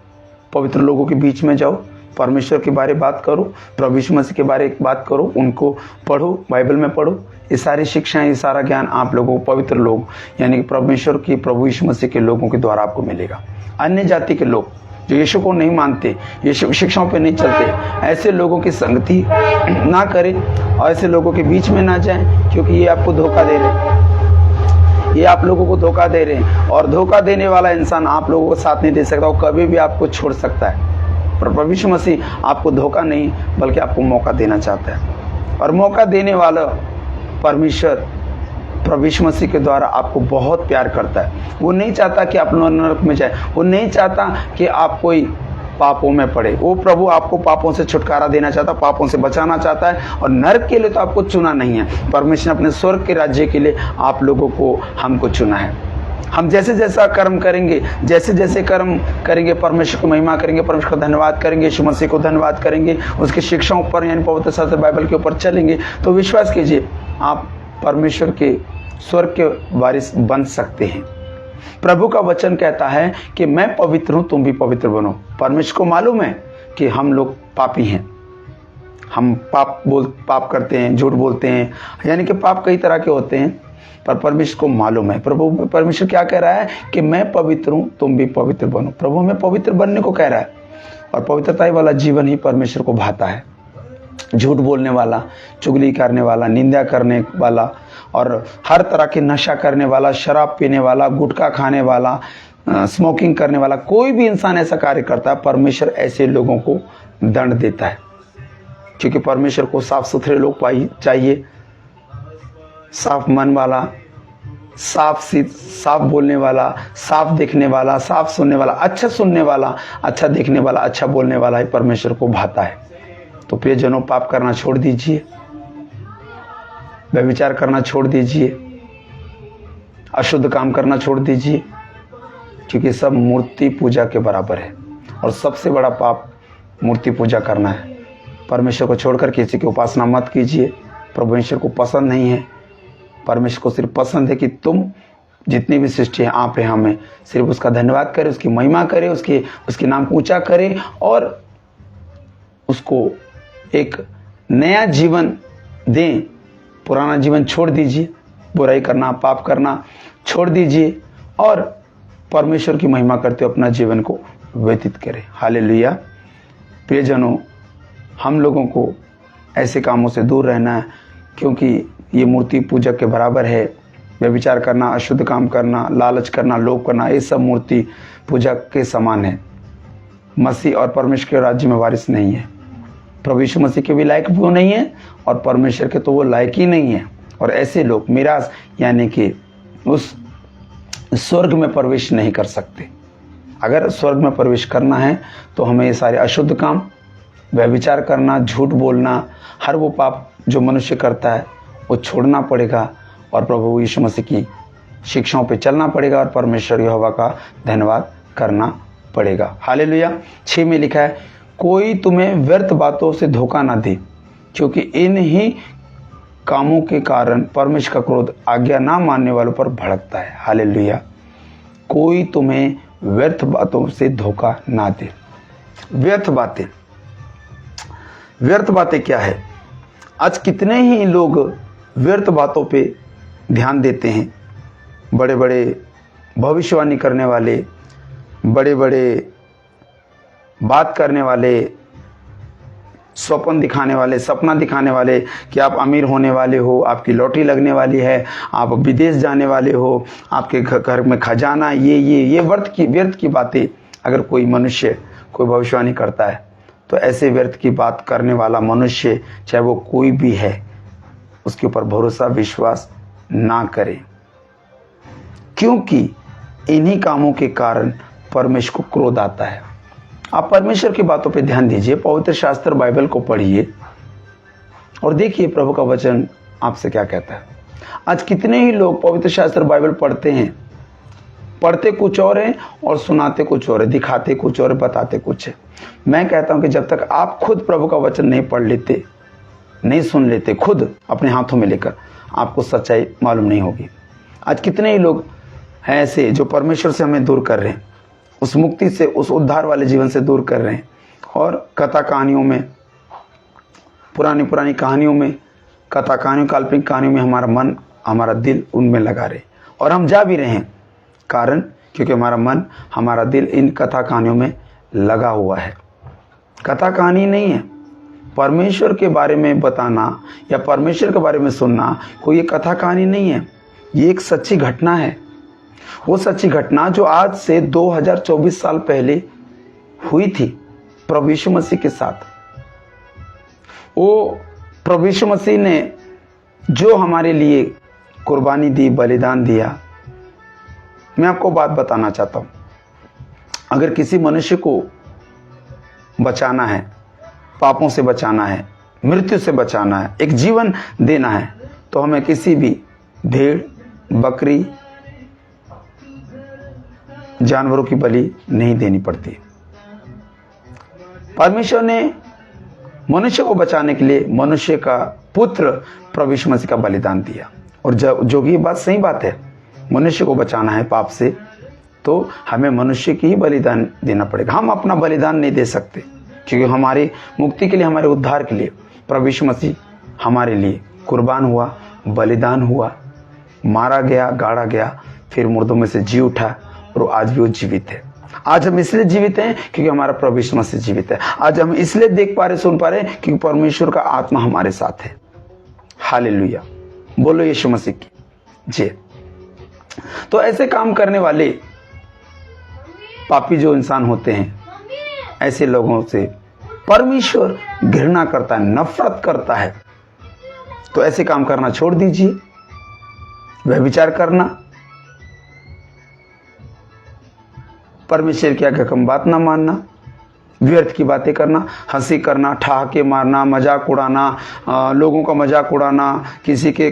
पवित्र लोगों के बीच में जाओ, परमेश्वर के बारे बात करो, प्रभु यीशु मसीह के बारे बात करो, उनको पढ़ो, बाइबल में पढ़ो। ये सारी शिक्षाएं, ये सारा ज्ञान आप लोगों को पवित्र लोग यानी कि परमेश्वर की, प्रभु यीशु मसीह के लोगों के द्वारा आपको मिलेगा। अन्य जाति के लोग जो यीशु को नहीं मानते, यीशु शिक्षाओं पे नहीं चलते, ऐसे लोगों की संगति ना करें और ऐसे लोगों के बीच में ना जाएं, क्योंकि ये आपको धोखा दे रहे हैं, ये आप लोगों को धोखा दे रहे हैं। और धोखा देने वाला इंसान आप लोगों को साथ नहीं दे सकता, वो कभी भी आपको छोड़ सकता है। पर प्रभु यीशु मसीह आपको धोखा नहीं बल्कि आपको मौका देना चाहता है। और मौका देने वाला परमेश्वर प्रभु यीशु मसीह के द्वारा आपको बहुत प्यार करता है। वो नहीं चाहता कि आप नरक में जाए, वो नहीं चाहता कि आप कोई पापों में पड़े। वो प्रभु आपको पापों से छुटकारा देना चाहता, पापों से बचाना चाहता है। और नरक के लिए तो आपको चुना नहीं है, परमेश्वर ने अपने स्वर्ग के राज्य के लिए आप लोगों को, हमको चुना है। हम जैसे जैसा कर्म करेंगे, जैसे जैसे कर्म करेंगे, परमेश्वर को महिमा करेंगे, परमेश्वर का धन्यवाद करेंगे, यीशु मसीह को धन्यवाद करेंगे, उसकी शिक्षाओं पर यानी पवित्र शास्त्र बाइबल के ऊपर चलेंगे, तो विश्वास कीजिए आप परमेश्वर के स्वर्ग के वारिस बन सकते हैं। प्रभु का वचन कहता है कि मैं पवित्र हूं, तुम भी पवित्र बनो। परमेश्वर को मालूम है कि हम लोग पापी हैं, हम पाप करते हैं, झूठ बोलते हैं, यानी कि पाप कई तरह के होते हैं, पर परमेश्वर को मालूम है। प्रभु परमेश्वर क्या कह रहा है कि मैं पवित्र हूं, तुम भी पवित्र बनो। प्रभु हमें पवित्र बनने को कह रहा है और पवित्रता वाला जीवन ही परमेश्वर को भाता है। झूठ बोलने वाला, चुगली करने वाला, निंदा करने वाला और हर तरह के नशा करने वाला, शराब पीने वाला, गुटखा खाने वाला, स्मोकिंग करने वाला, कोई भी इंसान ऐसा कार्य करता है, परमेश्वर ऐसे लोगों को दंड देता है। क्योंकि परमेश्वर को साफ सुथरे लोग चाहिए, साफ मन वाला, साफ बोलने वाला, साफ देखने वाला, साफ सुनने वाला, अच्छा सुनने वाला, अच्छा देखने वाला, अच्छा बोलने वाला ही परमेश्वर को भाता है। तो प्रियजनों, पाप करना छोड़ दीजिए, व्यभिचार करना छोड़ दीजिए, अशुद्ध काम करना छोड़ दीजिए, क्योंकि सब मूर्ति पूजा के बराबर है। और सबसे बड़ा पाप मूर्ति पूजा करना है। परमेश्वर को छोड़कर किसी की उपासना मत कीजिए, परमेश्वर को पसंद नहीं है। परमेश्वर को सिर्फ पसंद है कि तुम जितनी भी सृष्टि है, आप है, हमें सिर्फ उसका धन्यवाद करें, उसकी महिमा करें, उसके नाम को ऊंचा करें और उसको एक नया जीवन दें। पुराना जीवन छोड़ दीजिए, बुराई करना, पाप करना छोड़ दीजिए और परमेश्वर की महिमा करते हुए अपना जीवन को व्यतीत करें। हालेलुया। प्रियजनों, हम लोगों को ऐसे कामों से दूर रहना है, क्योंकि ये मूर्ति पूजक के बराबर है। व्यभिचार करना, अशुद्ध काम करना, लालच करना, लोभ करना, ये सब मूर्ति पूजक के समान है। मसीह और परमेश्वर के राज्य में वारिस नहीं है। प्रभु यीशु मसीह के भी लायक वो नहीं है और परमेश्वर के तो वो लायक ही नहीं है। और ऐसे लोग मिरास यानी कि उस स्वर्ग में प्रवेश नहीं कर सकते। अगर स्वर्ग में प्रवेश करना है तो हमें ये सारे अशुद्ध काम, व्यभिचार करना, झूठ बोलना, हर वो पाप जो मनुष्य करता है वो छोड़ना पड़ेगा और प्रभु यीशु मसीह की शिक्षाओं पे चलना पड़ेगा और परमेश्वर यहोवा का धन्यवाद करना पड़ेगा। हालेलुया। 6 में लिखा है, कोई तुम्हें व्यर्थ बातों से धोखा ना दे, क्योंकि इन ही कामों के कारण परमेश्वर का क्रोध आज्ञा ना मानने वालों पर भड़कता है। हालेलुया। कोई तुम्हें व्यर्थ बातों से धोखा ना दे। व्यर्थ बातें। व्यर्थ बातें क्या है? आज कितने ही लोग व्यर्थ बातों पे ध्यान देते हैं। बड़े बड़े भविष्यवाणी करने वाले, बड़े बड़े बात करने वाले, स्वप्न दिखाने वाले, सपना दिखाने वाले कि आप अमीर होने वाले हो, आपकी लॉटरी लगने वाली है, आप विदेश जाने वाले हो, आपके घर में खजाना, ये व्यर्थ की बातें अगर कोई मनुष्य कोई भविष्यवाणी करता है तो ऐसे व्यर्थ की बात करने वाला मनुष्य, चाहे वो कोई भी है, उसके ऊपर भरोसा विश्वास ना करें, क्योंकि इन्हीं कामों के कारण परमेश्वर को क्रोध आता है। आप परमेश्वर की बातों पे ध्यान दीजिए, पवित्र शास्त्र बाइबल को पढ़िए और देखिए प्रभु का वचन आपसे क्या कहता है। आज कितने ही लोग पवित्र शास्त्र बाइबल पढ़ते हैं, पढ़ते कुछ और हैं और सुनाते कुछ और है, दिखाते कुछ और, बताते कुछ है। मैं कहता हूं कि जब तक आप खुद प्रभु का वचन नहीं पढ़ लेते, नहीं सुन लेते खुद अपने हाथों में लेकर, आपको सच्चाई मालूम नहीं होगी। आज कितने ही लोग हैं ऐसे जो परमेश्वर से हमें दूर कर रहे हैं, उस मुक्ति से, उस उद्धार वाले जीवन से दूर कर रहे हैं, और कथा कहानियों में, पुरानी कहानियों में, कथा कहानियों, काल्पनिक कहानियों में हमारा मन, हमारा दिल उनमें लगा रहे, और हम जा भी रहे हैं। कारण क्योंकि हमारा मन, हमारा दिल इन कथा कहानियों में लगा हुआ है। कथा कहानी नहीं है, परमेश्वर के बारे में बताना या परमेश्वर के बारे में सुनना कोई ये कथा कहानी नहीं है, ये एक सच्ची घटना है। वो सच्ची घटना जो आज से 2024 साल पहले हुई थी प्रभु यीशु मसीह के साथ। वो प्रभु यीशु मसीह ने जो हमारे लिए कुर्बानी दी, बलिदान दिया। मैं आपको बात बताना चाहता हूं, अगर किसी मनुष्य को बचाना है, पापों से बचाना है, मृत्यु से बचाना है, एक जीवन देना है, तो हमें किसी भी भेड़, बकरी, जानवरों की बलि नहीं देनी पड़ती। परमेश्वर ने मनुष्य को बचाने के लिए मनुष्य का पुत्र प्रभु यीशु मसीह का बलिदान दिया। और जो कि बात सही बात है, मनुष्य को बचाना है पाप से, तो हमें मनुष्य की ही बलिदान देना पड़ेगा। हम अपना बलिदान नहीं दे सकते, क्योंकि हमारी मुक्ति के लिए, हमारे उद्धार के लिए प्रभु यीशु मसीह हमारे लिए कुर्बान हुआ, बलिदान हुआ, मारा गया, गाड़ा गया, फिर मुर्दों में से जी उठा, और आज भी वो जीवित है। आज हम इसलिए जीवित हैं क्योंकि हमारा प्रभु यीशु मसीह जीवित है। आज हम इसलिए देख पा रहे, सुन पा रहे क्योंकि परमेश्वर का आत्मा हमारे साथ है। हालेलुया, बोलो यीशु मसीह की जय। तो ऐसे काम करने वाले पापी जो इंसान होते हैं, ऐसे लोगों से परमेश्वर घृणा करता है, नफरत करता है। तो ऐसे काम करना छोड़ दीजिए, व्यभिचार करना, परमेश्वर की आज्ञा की बात ना मानना, व्यर्थ की बातें करना, हंसी करना, ठहाके मारना, मजाक उड़ाना, लोगों का मजाक उड़ाना, किसी के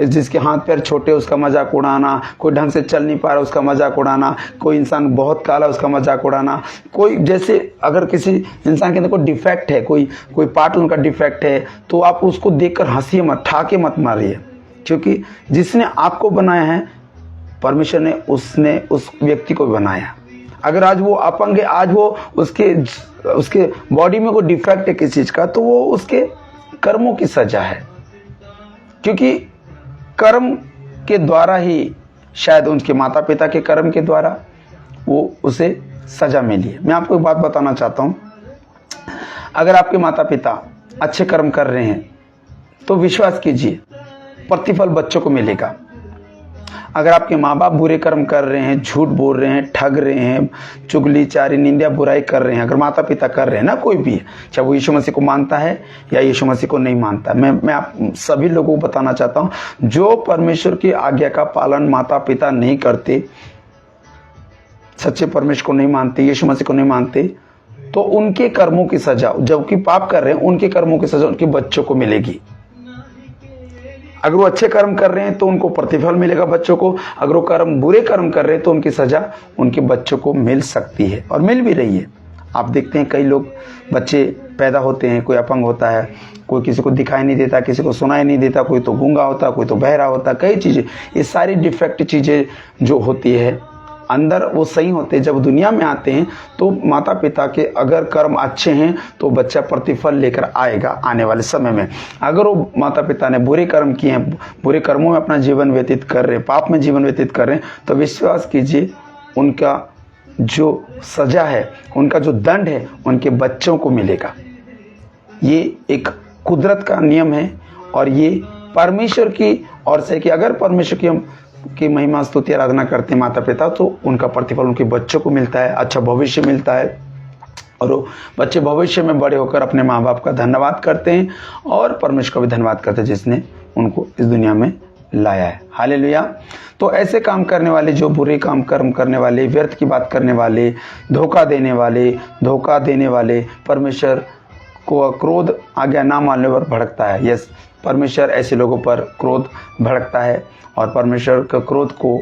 जिसके हाथ पैर छोटे उसका मजाक उड़ाना, कोई ढंग से चल नहीं पा रहा उसका मजाक उड़ाना, कोई इंसान बहुत काला उसका मजाक उड़ाना, कोई जैसे अगर किसी इंसान के अंदर कोई डिफेक्ट है, कोई पार्ट उनका डिफेक्ट है, तो आप उसको देखकर हंसिए मत, ठहाके मत मारिए, क्योंकि जिसने आपको बनाया है परमेश्वर ने उस व्यक्ति को बनाया। अगर आज वो अपंग है, आज वो उसके बॉडी में कोई डिफेक्ट है किसी चीज का, तो वो उसके कर्मों की सजा है, क्योंकि कर्म के द्वारा ही, शायद उनके माता पिता के कर्म के द्वारा वो उसे सजा मिली है। मैं आपको एक बात बताना चाहता हूं, अगर आपके माता पिता अच्छे कर्म कर रहे हैं तो विश्वास कीजिए प्रतिफल बच्चों को मिलेगा। अगर आपके माँ बाप बुरे कर्म कर रहे हैं, झूठ बोल रहे हैं, ठग रहे हैं, चुगली चारी निंदा बुराई कर रहे हैं, अगर माता पिता कर रहे हैं ना, कोई भी, चाहे वो यीशु मसीह को मानता है या यीशु मसीह को नहीं मानता, मैं आप सभी लोगों को बताना चाहता हूं, जो परमेश्वर की आज्ञा का पालन माता पिता नहीं करते, सच्चे परमेश्वर को नहीं मानते, यीशु मसीह को नहीं मानते, तो उनके कर्मों की सजा, जबकि पाप कर रहे हैं, उनके कर्मों की सजा उनके बच्चों को मिलेगी। अगर वो अच्छे कर्म कर रहे हैं तो उनको प्रतिफल मिलेगा बच्चों को, अगर वो बुरे कर्म कर रहे हैं तो उनकी सजा उनके बच्चों को मिल सकती है, और मिल भी रही है। आप देखते हैं कई लोग, बच्चे पैदा होते हैं, कोई अपंग होता है, कोई किसी को दिखाई नहीं देता, किसी को सुनाई नहीं देता, कोई तो गूंगा होता, कोई तो बहरा होता, कई चीज़ें, ये सारी डिफेक्ट चीज़ें जो होती है, अंदर वो सही होते हैं, जब दुनिया में आते हैं तो माता पिता के अगर कर्म अच्छे हैं तो बच्चा प्रतिफल लेकर आएगा आने वाले समय में। अगर वो माता पिता ने बुरे कर्म किए हैं, बुरे कर्मों में अपना जीवन व्यतीत कर रहे हैं, पाप में जीवन व्यतीत कर रहे हैं, तो विश्वास कीजिए उनका जो सजा है, उनका जो दंड है, उनके बच्चों को मिलेगा। ये एक कुदरत का नियम है और ये परमेश्वर की ओर से कि अगर परमेश्वर की महिमा स्तुति आराधना करते हैं माता पिता, तो उनका प्रतिफल उनके बच्चों को मिलता है, अच्छा भविष्य मिलता है। और वो बच्चे भविष्य में बड़े होकर अपने माँ बाप का धन्यवाद करते हैं और परमेश्वर का भी धन्यवाद करते हैं जिसने उनको इस दुनिया में लाया है। हालेलुया। तो ऐसे काम करने वाले, जो बुरे कर्म करने वाले, व्यर्थ की बात करने वाले, धोखा देने वाले, परमेश्वर को क्रोध आज्ञा ना मानने पर भड़कता है। यस, परमेश्वर ऐसे लोगों पर क्रोध भड़कता है और परमेश्वर के क्रोध को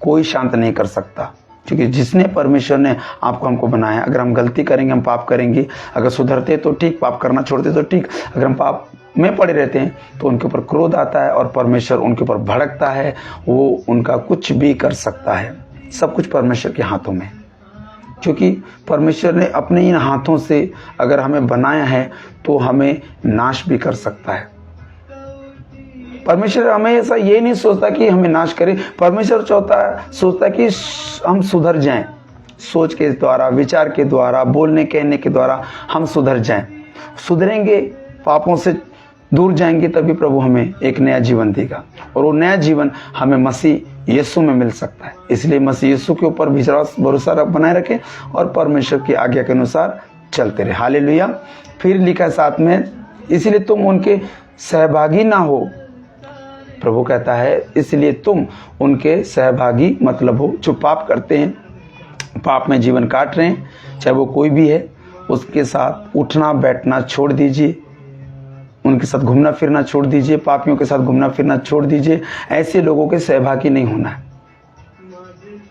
कोई शांत नहीं कर सकता, क्योंकि जिसने परमेश्वर ने आपको हमको बनाया। अगर हम गलती करेंगे, हम पाप करेंगे, अगर सुधरते तो ठीक, पाप करना छोड़ते तो ठीक, अगर हम पाप में पड़े रहते हैं तो उनके ऊपर क्रोध आता है और परमेश्वर उनके ऊपर भड़कता है। वो उनका कुछ भी कर सकता है, सब कुछ परमेश्वर के हाथों में, क्योंकि परमेश्वर ने अपने इन हाथों से अगर हमें बनाया है तो हमें नाश भी कर सकता है। परमेश्वर हमेशा ये नहीं सोचता कि हमें नाश करे, परमेश्वर सोचता है कि हम सुधर जाएं, सोच के द्वारा, विचार के द्वारा, बोलने कहने के द्वारा हम सुधर जाएं। सुधरेंगे, पापों से दूर जाएंगे, तभी प्रभु हमें एक नया जीवन देगा और वो नया जीवन हमें मसीह यीशु में मिल सकता है। इसलिए मसीह यीशु के ऊपर विश्वास भरोसा बनाए रखें और परमेश्वर की आज्ञा के अनुसार चलते रहे। हालेलुया। फिर लिखा साथ में, इसलिए तुम उनके सहभागी ना हो। प्रभु कहता है इसलिए तुम उनके सहभागी मतलब हो, जो पाप करते हैं, पाप में जीवन काट रहे हैं, चाहे वो कोई भी है, उसके साथ उठना बैठना छोड़ दीजिए, उनके साथ घूमना फिरना छोड़ दीजिए, पापियों के साथ घूमना फिरना छोड़ दीजिए। ऐसे लोगों के सहभागी नहीं होना है,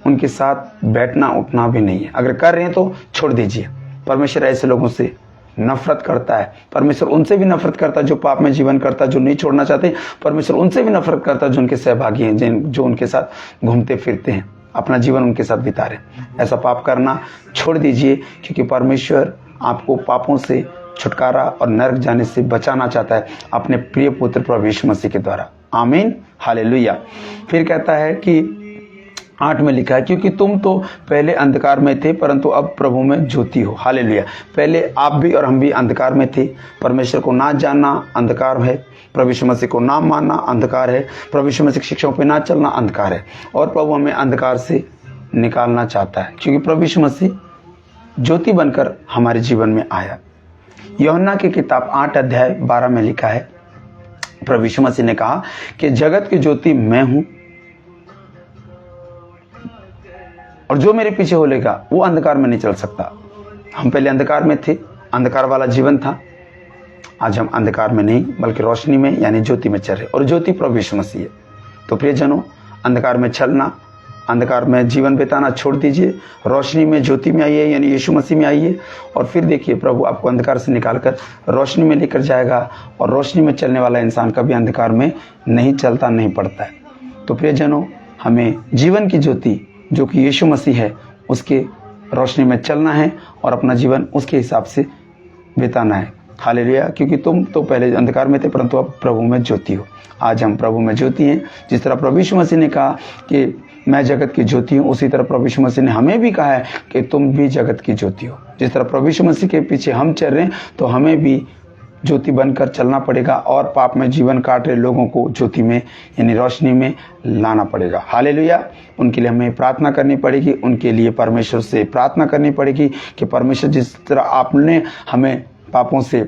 उनके साथ बैठना उठना भी नहीं है। अगर कर रहे हैं तो छोड़ दीजिए। परमेश्वर ऐसे लोगों से नफरत करता है। परमेश्वर उनसे भी नफरत करता है जो पाप में जीवन करता है, जो नहीं छोड़ना चाहते। परमेश्वर उनसे भी नफरत करता है जो उनके सहभागी हैं, जो उनके साथ घूमते फिरते हैं, अपना जीवन उनके साथ बिता रहे। ऐसा पाप करना छोड़ दीजिए, क्योंकि परमेश्वर आपको पापों से छुटकारा और नरक जाने से बचाना चाहता है अपने प्रिय पुत्र प्रभु यीशु मसीह के द्वारा। आमीन, हालेलुया। फिर कहता है कि 8 में लिखा है, क्योंकि तुम तो पहले अंधकार में थे परंतु अब प्रभु में ज्योति हो। हालेलुया। पहले आप भी और हम भी अंधकार में थे। परमेश्वर को ना जानना अंधकार है, प्रभु यीशु मसीह को ना मानना अंधकार है, प्रभु यीशु मसीह की शिक्षाओं पे ना चलना अंधकार है। और प्रभु हमें अंधकार से निकालना चाहता है, क्योंकि प्रभु यीशु मसीह ज्योति बनकर हमारे जीवन में आया। यूहन्ना की किताब 8 अध्याय 12 में लिखा है, प्रभु यीशु मसीह ने कहा कि जगत की ज्योति मैं हूं और जो मेरे पीछे होलेगा वो अंधकार में नहीं चल सकता। हम पहले अंधकार में थे, अंधकार वाला जीवन था। आज हम अंधकार में नहीं बल्कि रोशनी में यानी ज्योति में चल रहे, और ज्योति प्रभु यीशु मसीह है। तो प्रियजनों, अंधकार में चलना, अंधकार में जीवन बिताना छोड़ दीजिए, रोशनी में, ज्योति में आइए यानी यीशु मसीह में आइए। और फिर देखिए प्रभु आपको अंधकार से निकालकर रोशनी में लेकर जाएगा। और रोशनी में चलने वाला इंसान कभी अंधकार में नहीं चलता, नहीं पड़ता है। तो प्रियजनों, हमें जीवन की ज्योति जो कि यीशु मसीह है उसके रोशनी में चलना है और अपना जीवन उसके हिसाब से बिताना है। हालेलुया। क्योंकि तुम तो पहले अंधकार में थे परंतु अब प्रभु में ज्योति हो। आज हम प्रभु में ज्योति हैं। जिस तरह प्रभु यीशु मसीह ने कहा कि मैं जगत की ज्योति हूँ, उसी तरह प्रभु यीशु मसीह ने हमें भी कहा है कि तुम भी जगत की ज्योति हो। जिस तरह प्रभु यीशु मसीह के पीछे हम चल रहे हैं तो हमें भी ज्योति बनकर चलना पड़ेगा और पाप में जीवन काट रहे लोगों को ज्योति में यानी रोशनी में लाना पड़ेगा। हालेलुया। उनके लिए हमें प्रार्थना करनी पड़ेगी, उनके लिए परमेश्वर से प्रार्थना करनी पड़ेगी कि परमेश्वर जिस तरह आपने हमें पापों से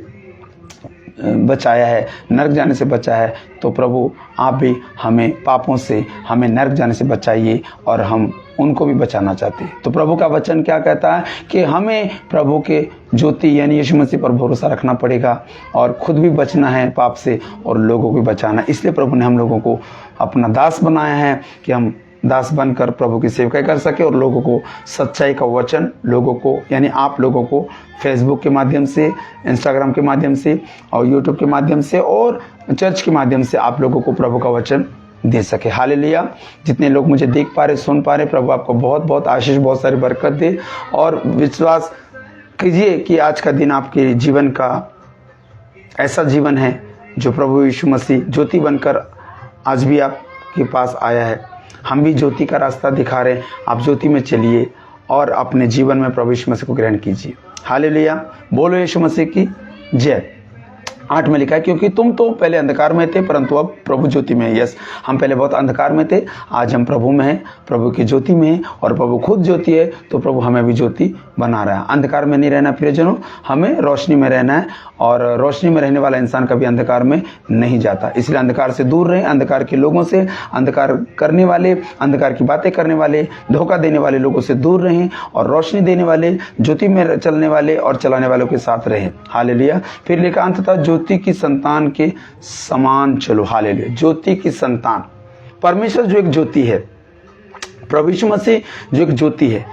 बचाया है, नरक जाने से बचाया है, तो प्रभु आप भी हमें पापों से, हमें नरक जाने से बचाइए और हम उनको भी बचाना चाहते हैं। तो प्रभु का वचन क्या कहता है कि हमें प्रभु के ज्योति यानी यीशु मसीह पर भरोसा रखना पड़ेगा और खुद भी बचना है पाप से और लोगों को भी बचाना है। इसलिए प्रभु ने हम लोगों को अपना दास बनाया है कि हम दास बनकर प्रभु की सेवा कर सके और लोगों को सच्चाई का वचन, लोगों को यानी आप लोगों को फेसबुक के माध्यम से, इंस्टाग्राम के माध्यम से और यूट्यूब के माध्यम से और चर्च के माध्यम से आप लोगों को प्रभु का वचन दे सके। हालेलुया। जितने लोग मुझे देख पा रहे, सुन पा रहे, प्रभु आपको बहुत बहुत आशीष, बहुत सारी बरकत दे। और विश्वास कीजिए कि आज का दिन आपके जीवन का ऐसा जीवन है जो प्रभु यीशु मसीह ज्योति बनकर आज भी आपके पास आया है। हम भी ज्योति का रास्ता दिखा रहे हैं। आप ज्योति में चलिए और अपने जीवन में प्रभु यीशु मसीह को ग्रहण कीजिए। हालेलुया। बोलो यीशु मसीह की जय। 8 में लिखा है, क्योंकि तुम तो पहले अंधकार में थे परंतु अब प्रभु ज्योति में है। यस, हम पहले बहुत अंधकार में थे, आज हम प्रभु में हैं, प्रभु की ज्योति में हैं। और प्रभु खुद ज्योति है तो प्रभु हमें भी ज्योति बना रहा है। अंधकार में नहीं रहना प्रियजनों, हमें रोशनी में रहना है। और रोशनी में रहने वाला इंसान कभी अंधकार में नहीं जाता। इसलिए अंधकार से दूर रहें। अंधकार के लोगों से, अंधकार करने वाले, अंधकार की बातें करने वाले, धोखा देने वाले लोगों से दूर रहें और रोशनी देने वाले, ज्योति में चलने वाले और चलाने वालों के साथ रहें। हालेलुया। फिर लिखा, अंततः ज्योति की संतान के समान चलो। हालेलुया। ज्योति की संतान, परमेश्वर जो एक ज्योति है, प्रभु यीशु मसीह जो एक ज्योति है,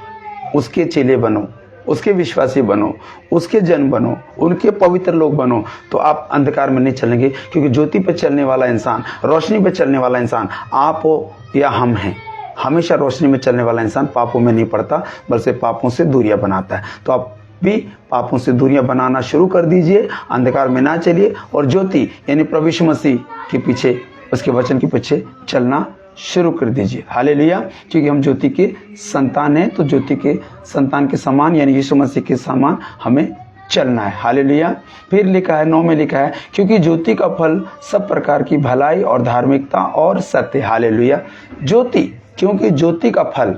उसके चेले बनो, उसके विश्वासी बनो, उसके जन बनो, उनके पवित्र लोग बनो, तो आप अंधकार में नहीं चलेंगे। क्योंकि ज्योति पे चलने वाला इंसान, रोशनी पे चलने वाला इंसान आप हो या हम हैं। हमेशा रोशनी में चलने वाला इंसान पापों में नहीं पड़ता, बल्कि पापों से दूरियां बनाता है। तो आप भी पापों से दूरियां बनाना शुरू कर दीजिए, अंधकार में ना चलिए और ज्योति यानी प्रभु यीशु मसीह के पीछे, उसके वचन के पीछे चलना शुरू कर दीजिए। हालेलुया। क्योंकि हम ज्योति के संतान हैं, तो ज्योति के संतान के समान यानी यीशु मसीह के समान हमें चलना है। हालेलुया। फिर लिखा है, 9 में लिखा है, क्योंकि ज्योति का फल सब प्रकार की भलाई और धार्मिकता और सत्य। हालेलुया। ज्योति, क्योंकि ज्योति का फल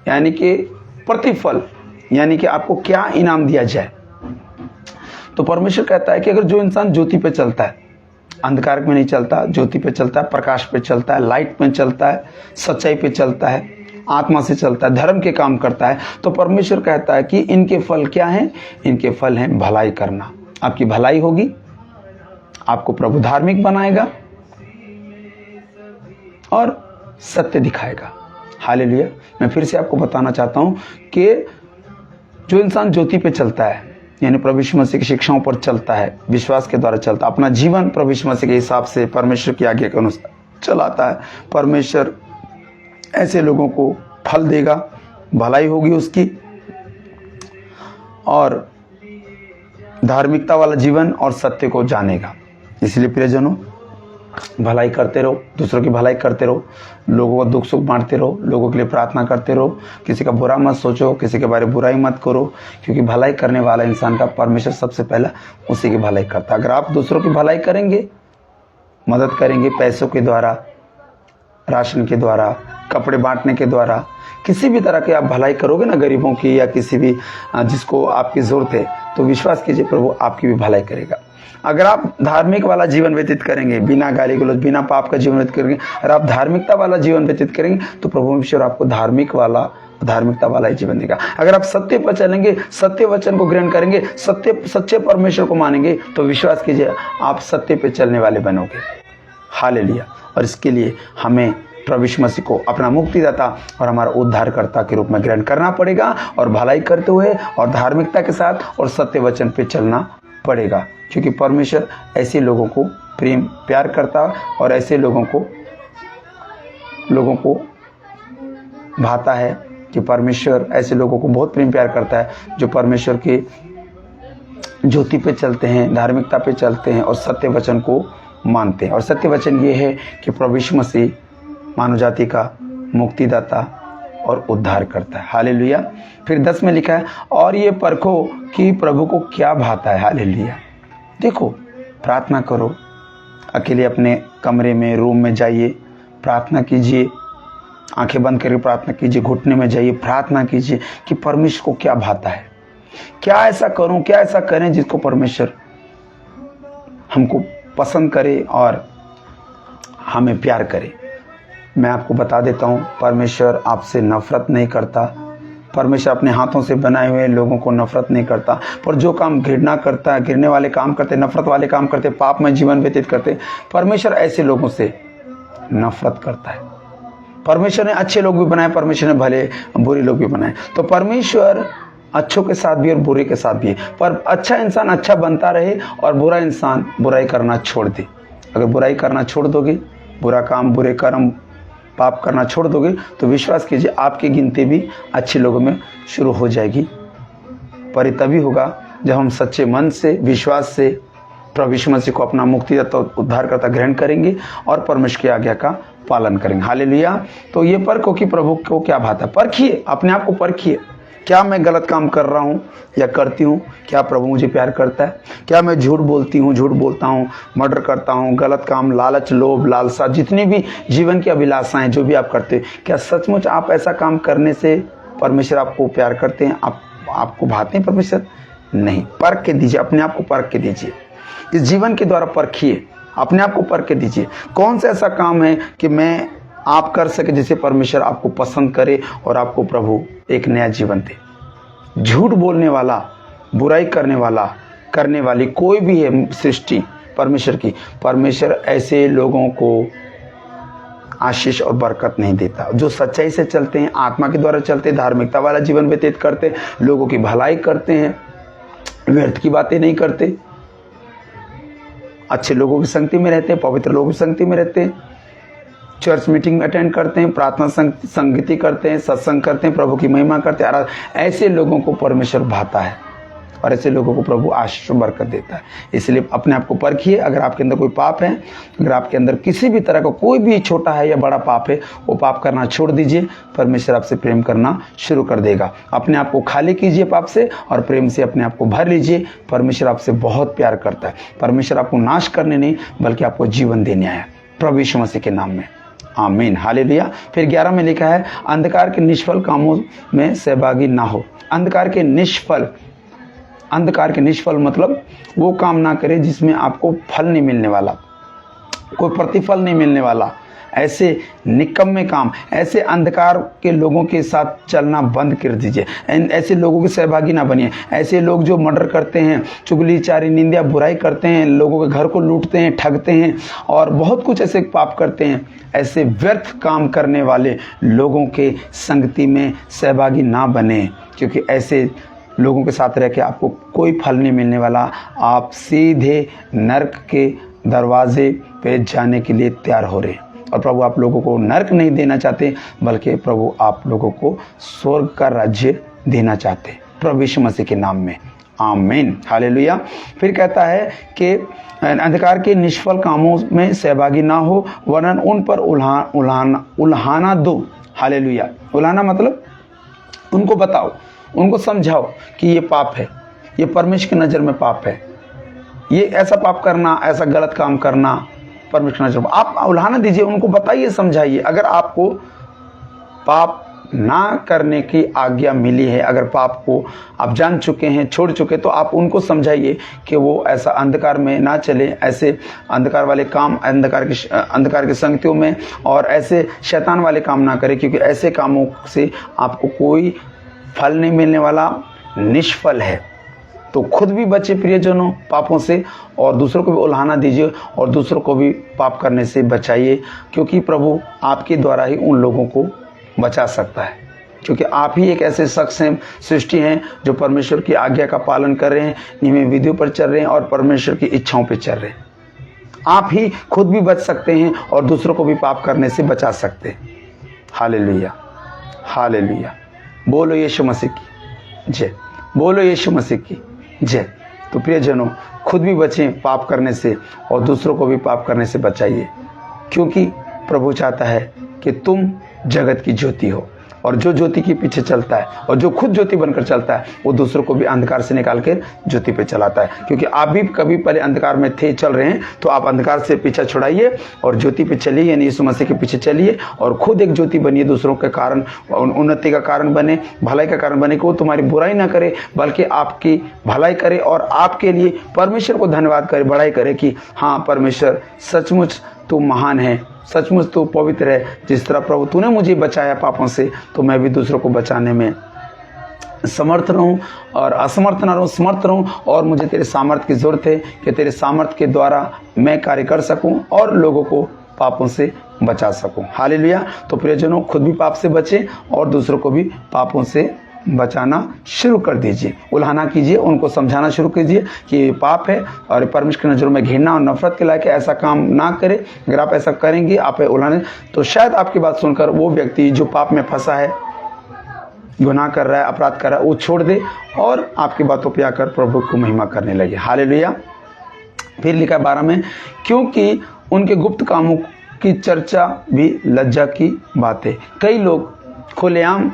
यानी कि प्रतिफल, यानी कि आपको क्या इनाम दिया जाए। तो परमेश्वर कहता है कि अगर जो इंसान ज्योति पे चलता है, अंधकार में नहीं चलता, ज्योति पे चलता है, प्रकाश पे चलता है, लाइट में चलता है, सच्चाई पे चलता है, आत्मा से चलता है, धर्म के काम करता है, तो परमेश्वर कहता है कि इनके फल क्या हैं? इनके फल हैं भलाई करना। आपकी भलाई होगी, आपको प्रभु धार्मिक बनाएगा और सत्य दिखाएगा। हालेलुया। मैं फिर से आपको बताना चाहता हूं कि जो इंसान ज्योति पे चलता है यानी प्रभु यीशु मसीह की शिक्षाओं पर चलता है, विश्वास के द्वारा चलता है, अपना जीवन प्रभु यीशु मसीह के हिसाब से परमेश्वर की आज्ञा के अनुसार चलाता है, परमेश्वर ऐसे लोगों को फल देगा, भलाई होगी उसकी और धार्मिकता वाला जीवन और सत्य को जानेगा। इसलिए प्रियजनों, भलाई करते रहो, दूसरों की भलाई करते रहो, लोगों को दुख सुख बांटते रहो, लोगों के लिए प्रार्थना करते रहो, किसी का बुरा मत सोचो, किसी के बारे में बुराई मत करो, क्योंकि भलाई करने वाला इंसान का परमेश्वर सबसे पहला उसी की भलाई करता है। अगर आप दूसरों की भलाई करेंगे, मदद करेंगे, पैसों के द्वारा, राशन के द्वारा, कपड़े बांटने के द्वारा, किसी भी तरह की आप भलाई करोगे ना, गरीबों की या किसी भी जिसको आपकी जरूरत है, तो विश्वास कीजिए प्रभु आपकी भी भलाई करेगा। अगर आप धार्मिक वाला जीवन व्यतीत करेंगे, बिना गाली गलौज, बिना पाप का जीवन व्यतीत करेंगे, अगर आप धार्मिकता वाला जीवन व्यतीत करेंगे, तो प्रभु परमेश्वर आपको धार्मिकता वाला ही जीवन देगा। अगर आप सत्य पर चलेंगे, सत्य वचन को ग्रहण करेंगे, सच्चे परमेश्वर को मानेंगे, तो विश्वास कीजिए आप सत्य पे चलने वाले बनोगे। हालेलुया। और इसके लिए हमें प्रभु यीशु मसीह को अपना मुक्तिदाता और हमारा उद्धारकर्ता के रूप में ग्रहण करना पड़ेगा और भलाई करते हुए और धार्मिकता के साथ और सत्य वचन पे चलना पड़ेगा। क्योंकि परमेश्वर ऐसे लोगों को प्रेम प्यार करता और ऐसे लोगों को भाता है कि परमेश्वर ऐसे लोगों को बहुत प्रेम प्यार करता है जो परमेश्वर के ज्योति पे चलते हैं, धार्मिकता पे चलते हैं और सत्य वचन को मानते हैं। और सत्य वचन ये है कि प्रभु यीशु मसीह मानव जाति का मुक्तिदाता और उद्धार करता है। हालेलुया। फिर 10 में लिखा है, और ये परखो कि प्रभु को क्या भाता है। हालेलुया। देखो, प्रार्थना करो, अकेले अपने कमरे में, रूम में जाइए, प्रार्थना कीजिए, आंखें बंद करके प्रार्थना कीजिए, घुटने में जाइए, प्रार्थना कीजिए कि परमेश्वर को क्या भाता है, क्या ऐसा करूं, क्या ऐसा करें जिसको परमेश्वर हमको पसंद करे और हमें प्यार करे। मैं आपको बता देता हूं, परमेश्वर आपसे नफरत नहीं करता, परमेश्वर अपने हाथों से बनाए हुए लोगों को नफरत नहीं करता, पर जो काम घृणा करता है, घृणा वाले काम करते, नफरत वाले काम करते, पाप में जीवन व्यतीत करते, परमेश्वर ऐसे लोगों से नफरत करता है। परमेश्वर ने अच्छे लोग भी बनाए, परमेश्वर ने भले बुरे लोग भी बनाए। तो परमेश्वर अच्छों के साथ भी और बुरे के साथ भी है, पर अच्छा इंसान अच्छा बनता रहे और बुरा इंसान बुराई करना छोड़ दे। अगर बुराई करना छोड़ दोगे बुरा काम, बुरे कर्म, पाप करना छोड़ दोगे तो विश्वास कीजिए आपकी गिनती भी अच्छे लोगों में शुरू हो जाएगी। पर ये तभी होगा जब हम सच्चे मन से, विश्वास से प्रभु यीशु मसीह को अपना मुक्तिदाता, उद्धारकर्ता ग्रहण करेंगे और परमेश्वर की आज्ञा का पालन करेंगे। हालेलुया। तो ये परखो कि प्रभु को क्या भाता है। परखिए, अपने आप को परखिए, क्या मैं गलत काम कर रहा हूँ या करती हूँ? क्या प्रभु मुझे प्यार करता है? क्या मैं झूठ बोलती हूँ, झूठ बोलता हूँ, मर्डर करता हूँ, गलत काम, लालच, लोभ, लालसा, जितनी भी जीवन की अभिलाषाएं जो भी आप करते हैं, क्या सचमुच आप ऐसा काम करने से परमेश्वर आपको प्यार करते हैं? आपको भाते हैं परमेश्वर? नहीं। परख के दीजिए, अपने आप को परख के दीजिए। इस जीवन के द्वारा परखिए, अपने आप को परख के दीजिए। कौन सा ऐसा काम है कि मैं आप कर सके जिसे परमेश्वर आपको पसंद करे और आपको प्रभु एक नया जीवन दे। झूठ बोलने वाला, बुराई करने वाला, करने वाली कोई भी है सृष्टि परमेश्वर की, परमेश्वर ऐसे लोगों को आशीष और बरकत नहीं देता। जो सच्चाई से चलते हैं, आत्मा के द्वारा चलते हैं, धार्मिकता वाला जीवन व्यतीत करते हैं, लोगों की भलाई करते हैं, व्यर्थ की बातें नहीं करते, अच्छे लोगों की संगति में रहते हैं, पवित्र लोगों की संगति में रहते हैं, चर्च मीटिंग अटेंड करते हैं, प्रार्थना संगति करते हैं, सत्संग करते हैं, प्रभु की महिमा करते हैं। ऐसे लोगों को परमेश्वर भाता है और ऐसे लोगों को प्रभु आशीष और बरकत देता है। इसलिए अपने आप को परखिए। अगर आपके अंदर कोई पाप है, अगर आपके अंदर किसी भी तरह का कोई भी छोटा है या बड़ा पाप है, वो पाप करना छोड़ दीजिए। परमेश्वर आपसे प्रेम करना शुरू कर देगा। अपने आप को खाली कीजिए पाप से और प्रेम से अपने आप को भर लीजिए। परमेश्वर आपसे बहुत प्यार करता है। परमेश्वर आपको नाश करने नहीं बल्कि आपको जीवन देने आया, प्रभु यीशु मसीह के नाम में, आमीन, हालेलुया। फिर 11 में लिखा है, अंधकार के निष्फल कामों में सहभागी ना हो। अंधकार के निष्फल मतलब वो काम ना करे जिसमें आपको फल नहीं मिलने वाला, कोई प्रतिफल नहीं मिलने वाला। ऐसे निकम्मे काम, ऐसे अंधकार के लोगों के साथ चलना बंद कर दीजिए। ऐसे लोगों के सहभागी ना बनिए। ऐसे लोग जो मर्डर करते हैं, चुगलीचारी, निंदा, बुराई करते हैं, लोगों के घर को लूटते हैं, ठगते हैं और बहुत कुछ ऐसे पाप करते हैं, ऐसे व्यर्थ काम करने वाले लोगों के संगति में सहभागी ना बने, क्योंकि ऐसे लोगों के साथ रह के आपको कोई फल नहीं मिलने वाला। आप सीधे नरक के दरवाजे पे जाने के लिए तैयार हो रहे हैं। और प्रभु आप लोगों को नरक नहीं देना चाहते, बल्कि प्रभु आप लोगों को स्वर्ग का राज्य देना चाहते, प्रभु यीशु मसीह के नाम में, आमीन, हालेलुया। फिर कहता है कि अंधकार के निष्फल कामों में सहभागी ना हो, वरन उन पर उल्हाना दो। हालेलुया। उल्हाना मतलब उनको बताओ, उनको समझाओ कि ये पाप है, ये परमेश्वर की नज़र में पाप है, ये ऐसा पाप करना, ऐसा गलत काम करना परमेश्वर की नज़र में। आप उल्हाना दीजिए, उनको बताइए, समझाइए। अगर आपको पाप ना करने की आज्ञा मिली है, अगर पाप को आप जान चुके हैं, छोड़ चुके, तो आप उनको समझाइए कि वो ऐसा अंधकार में ना चले, ऐसे अंधकार वाले काम, अंधकार की संगतियों में और ऐसे शैतान वाले काम ना करें, क्योंकि ऐसे कामों से आपको कोई फल नहीं मिलने वाला, निष्फल है। तो खुद भी बचे प्रियजनों पापों से, और दूसरों को भी उल्हाना दीजिए और दूसरों को भी पाप करने से बचाइए, क्योंकि प्रभु आपके द्वारा ही उन लोगों को बचा सकता है। क्योंकि आप ही एक ऐसे शख्स हैं, सृष्टि हैं, जो परमेश्वर की आज्ञा का पालन कर रहे हैं, नियम विधियों पर चल रहे हैं और परमेश्वर की इच्छाओं पर चल रहे हैं। आप ही खुद भी बच सकते हैं और दूसरों को भी पाप करने से बचा सकते हैं। Hallelujah, hallelujah. बोलो यीशु मसीह की जय, बोलो यीशु मसीह की जय। तो प्रियजनों, खुद भी बचें पाप करने से और दूसरों को भी पाप करने से बचाइए, क्योंकि प्रभु चाहता है कि तुम जगत की ज्योति हो, और जो ज्योति के पीछे चलता है और जो खुद ज्योति बनकर चलता है, वो दूसरों को भी अंधकार से निकाल कर ज्योति पे चलाता है। क्योंकि आप भी कभी पहले अंधकार में थे, चल रहे हैं, तो आप अंधकार से पीछा छुड़ाइए और ज्योति पे चलिए, यानी यीशु मसीह के पीछे चलिए और खुद एक ज्योति बनिए, दूसरों के कारण, उन्नति का कारण बने, भलाई का कारण बने, कि वो तुम्हारी बुराई ना करे बल्कि आपकी भलाई करे और आपके लिए परमेश्वर को धन्यवाद करे, बड़ाई करे कि हाँ परमेश्वर सचमुच तू महान है, सचमुच तू पवित्र है। जिस तरह प्रभु तूने मुझे बचाया पापों से, तो मैं भी दूसरों को बचाने में समर्थ रहूं और असमर्थ ना रहूं, समर्थ रहूं। और मुझे तेरे सामर्थ्य की जरूरत है कि तेरे सामर्थ्य के द्वारा मैं कार्य कर सकूं और लोगों को पापों से बचा सकूं। हालेलुया। तो प्रियजनों, खुद भी पाप से बचें और दूसरों को भी पापों से बचाना शुरू कर दीजिए, उल्हाना कीजिए, उनको समझाना शुरू कीजिए कि ये पाप है और परमेश्वर की नज़रों में घृणा और नफरत के लायक है, ऐसा काम ना करें। अगर आप ऐसा करेंगे, आप उल्हाने, तो शायद आपकी बात सुनकर वो व्यक्ति जो पाप में फंसा है, गुनाह कर रहा है, अपराध कर रहा है, वो छोड़ दे और आपकी बातों पे आकर प्रभु को महिमा करने लगे। हालेलुया। फिर लिखा 12 में, क्योंकि उनके गुप्त कामों की चर्चा भी लज्जा की बात है। कई लोग खुलेआम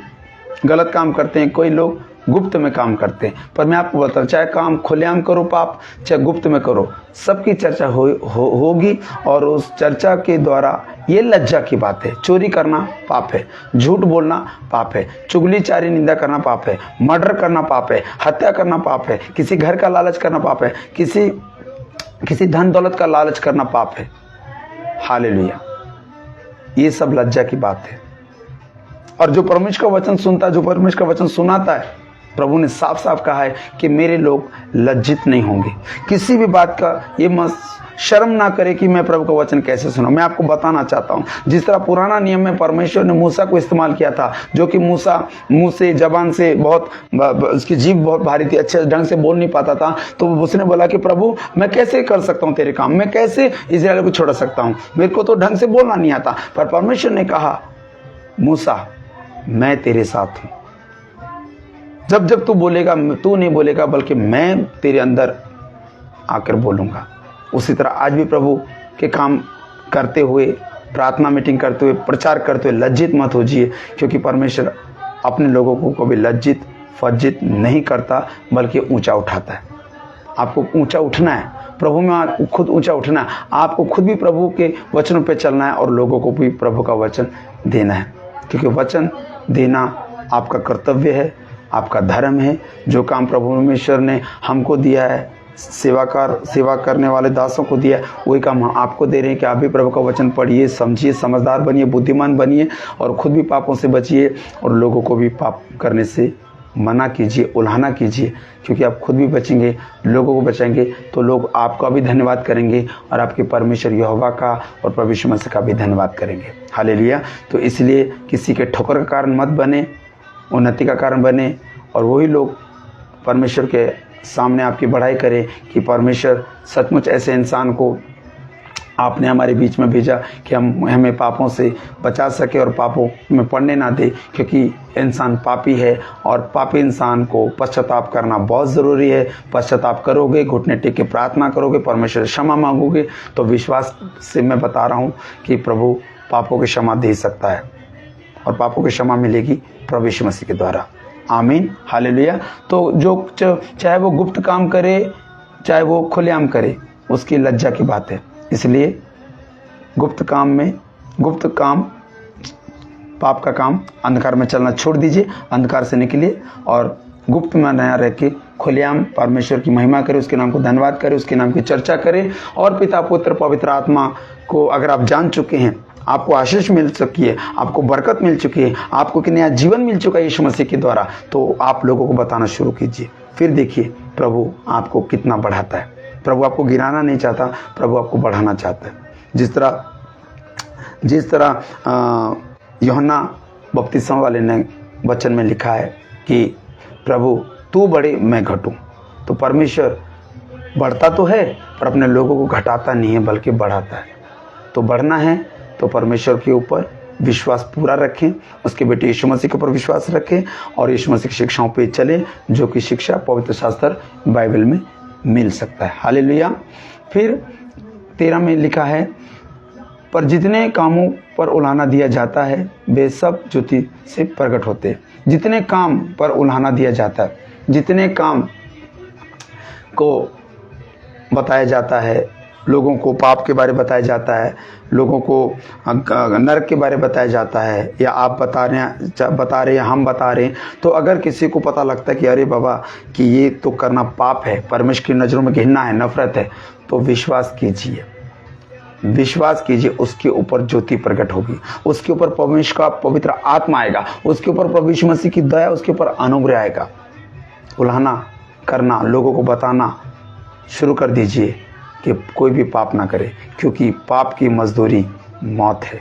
गलत काम करते हैं, कोई लोग गुप्त में काम करते हैं। पर मैं आपको बता, चाहे काम खुलेआम करो पाप, चाहे गुप्त में करो, सबकी चर्चा होगी और उस चर्चा के द्वारा ये लज्जा की बात है। चोरी करना पाप है, झूठ बोलना पाप है, चुगलीचारी निंदा करना पाप है, मर्डर करना पाप है, हत्या करना पाप है, किसी घर का लालच करना पाप है, किसी धन दौलत का लालच करना पाप है। हालेलुया। ये सब लज्जा की बात है। और जो परमेश्वर का वचन सुनता है, जो परमेश्वर का वचन सुनाता है, प्रभु ने साफ साफ कहा है कि मेरे लोग लज्जित नहीं होंगे। किसी भी बात का ये मत शर्म ना करे कि मैं प्रभु का वचन कैसे सुना। मैं आपको बताना चाहता हूँ, जिस तरह पुराना नियम में परमेश्वर ने मूसा को इस्तेमाल किया था, जो कि मूसा मुंह से, जबान से बहुत, उसकी जीभ बहुत भारी थी, अच्छे ढंग से बोल नहीं पाता था, तो उसने बोला कि प्रभु मैं कैसे कर सकता हूँ तेरे काम, मैं कैसे इस्राएल को छोड़ सकता हूँ, मेरे को तो ढंग से बोलना नहीं आता। पर परमेश्वर ने कहा, मूसा मैं तेरे साथ हूँ, जब जब तू बोलेगा, तू नहीं बोलेगा बल्कि मैं तेरे अंदर आकर बोलूँगा। उसी तरह आज भी प्रभु के काम करते हुए, प्रार्थना मीटिंग करते हुए, प्रचार करते हुए लज्जित मत होजिए, क्योंकि परमेश्वर अपने लोगों को कभी लज्जित फज्जित नहीं करता बल्कि ऊंचा उठाता है। आपको ऊंचा उठना है, प्रभु में खुद ऊंचा उठना है, आपको खुद भी प्रभु के वचनों पे चलना है और लोगों को भी प्रभु का वचन देना है, क्योंकि वचन देना आपका कर्तव्य है, आपका धर्म है। जो काम प्रभु परमेश्वर ने हमको दिया है, सेवा करने वाले दासों को दिया है, वही काम हम आपको दे रहे हैं कि आप भी प्रभु का वचन पढ़िए, समझिए, समझदार बनिए, बुद्धिमान बनिए और खुद भी पापों से बचिए और लोगों को भी पाप करने से मना कीजिए, उल्हाना कीजिए, क्योंकि आप खुद भी बचेंगे, लोगों को बचाएंगे तो लोग आपका भी धन्यवाद करेंगे और आपके परमेश्वर यहोवा का और प्रभु यीशु मसीह का भी धन्यवाद करेंगे। हालेलुया। तो इसलिए किसी के ठोकर का कारण मत बने, उन्नति का कारण बने और वही लोग परमेश्वर के सामने आपकी बढ़ाई करें कि परमेश्वर सचमुच ऐसे इंसान को आपने हमारे बीच में भेजा कि हमें पापों से बचा सके और पापों में पड़ने ना दे, क्योंकि इंसान पापी है और पापी इंसान को पश्चाताप करना बहुत ज़रूरी है। पश्चाताप करोगे, घुटने टेक के प्रार्थना करोगे, परमेश्वर से क्षमा मांगोगे, तो विश्वास से मैं बता रहा हूँ कि प्रभु पापों की क्षमा दे सकता है और पापों की क्षमा मिलेगी प्रभु यीशु मसीह के द्वारा। आमीन। हालेलुया। तो जो चाहे वो गुप्त काम करे, चाहे वो खुलेआम करे, उसकी लज्जा की बात है। इसलिए गुप्त काम पाप का काम, अंधकार में चलना छोड़ दीजिए, अंधकार से निकलिए और गुप्त में नया रह के खुलेआम परमेश्वर की महिमा करें, उसके नाम को धन्यवाद करें, उसके नाम की चर्चा करें। और पिता पुत्र पवित्र आत्मा को अगर आप जान चुके हैं, आपको आशीष मिल चुकी है, आपको बरकत मिल चुकी है, आपको कि नया जीवन मिल चुका है यीशु मसीह के द्वारा, तो आप लोगों को बताना शुरू कीजिए। फिर देखिए प्रभु आपको कितना बढ़ाता है। प्रभु आपको गिराना नहीं चाहता, प्रभु आपको बढ़ाना चाहता है। जिस तरह यूहन्ना बपतिस्मा वाले ने वचन में लिखा है कि प्रभु तू बढ़े मैं घटूं, तो परमेश्वर बढ़ता तो है पर अपने लोगों को घटाता नहीं है बल्कि बढ़ाता है। तो बढ़ना है तो परमेश्वर के ऊपर विश्वास पूरा रखें, उसके बेटे यीशु मसीह के ऊपर विश्वास रखें और यीशु मसीह की शिक्षाओं पे चलें, जो कि शिक्षा पवित्र शास्त्र बाइबल में मिल सकता है। हालेलुया। फिर 13 में लिखा है, पर जितने कामों पर उल्हाना दिया जाता है वे सब ज्योति से प्रकट होते हैं। जितने काम पर उल्हाना दिया जाता है, जितने काम को बताया जाता है, लोगों को पाप के बारे में बताया जाता है, लोगों को नरक के बारे में बताया जाता है, या आप बता रहे हैं, हम बता रहे हैं, तो अगर किसी को पता लगता है कि अरे बाबा कि ये तो करना पाप है, परमेश्वर की नज़रों में घृणा है, नफरत है, तो विश्वास कीजिए, उसके ऊपर ज्योति प्रकट होगी, उसके ऊपर परमेश्वर का पवित्र आत्मा आएगा, उसके ऊपर प्रभु यीशु मसीह की दया, उसके ऊपर अनुग्रह आएगा। उल्हाना करना, लोगों को बताना शुरू कर दीजिए कि कोई भी पाप ना करे, क्योंकि पाप की मजदूरी मौत है।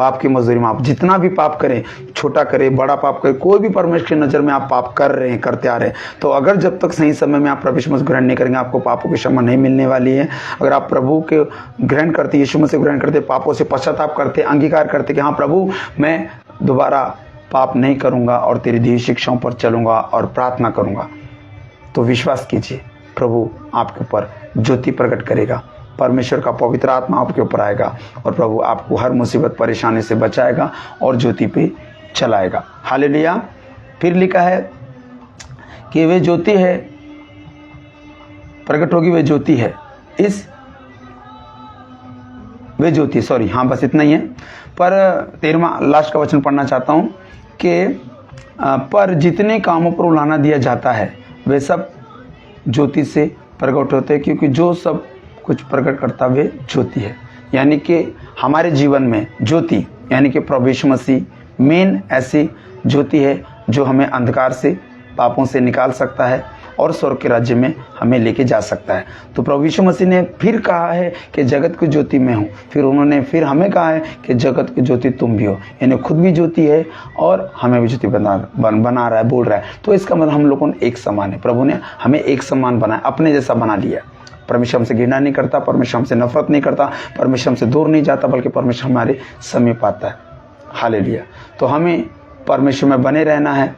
पाप की मजदूरी में आप जितना भी पाप करें, छोटा करें बड़ा पाप करें, कोई भी परमेश्वर की नज़र में आप पाप कर रहे हैं, करते आ रहे हैं, तो अगर जब तक सही समय में आप प्रभु यीशु मसीह ग्रहण नहीं करेंगे, आपको पापों की क्षमा नहीं मिलने वाली है। अगर आप प्रभु के ग्रहण करते, यीशु मसीह ग्रहण करते, पापों से पश्चाताप करते, अंगीकार करते कि हाँ प्रभु मैं दोबारा पाप नहीं करूँगा और तेरी दी शिक्षाओं पर चलूँगा और प्रार्थना करूँगा, तो विश्वास कीजिए प्रभु आपके ऊपर ज्योति प्रकट करेगा, परमेश्वर का पवित्र आत्मा आपके ऊपर आएगा और प्रभु आपको हर मुसीबत परेशानी से बचाएगा और ज्योति पे चलाएगा। हालेलुया। फिर लिखा है कि वे ज्योति है, प्रकट होगी वे ज्योति है, वे ज्योति, सॉरी हाँ बस इतना ही है। पर 13वां लास्ट का वचन पढ़ना चाहता हूँ कि पर जितने कामों पर उलाहना दिया जाता है वे सब ज्योति से प्रकट होते हैं, क्योंकि जो सब कुछ प्रकट करता वे ज्योति है। यानी कि हमारे जीवन में ज्योति यानी कि प्रभु यीशु मसीह मेन ऐसी ज्योति है जो हमें अंधकार से, पापों से निकाल सकता है और स्वर्ग के राज्य में हमें लेके जा सकता है। तो प्रभु यीशु मसीह ने फिर कहा है कि जगत की ज्योति मैं हूँ, फिर उन्होंने फिर हमें कहा है कि जगत की ज्योति तुम भी हो, यानी खुद भी ज्योति है और हमें भी ज्योति बना रहा है, बोल रहा है। तो इसका मतलब हम लोगों ने एक समान है, प्रभु ने हमें एक समान बनाया, अपने जैसा बना लिया। परमेश्वर हमसे घृणा नहीं करता, परमेश्वर हमसे नफरत नहीं करता, परमेश्वर हमसे दूर नहीं जाता, बल्कि परमेश्वर हमारे समीप आता है। हालेलुया। तो हमें परमेश्वर में बने रहना है,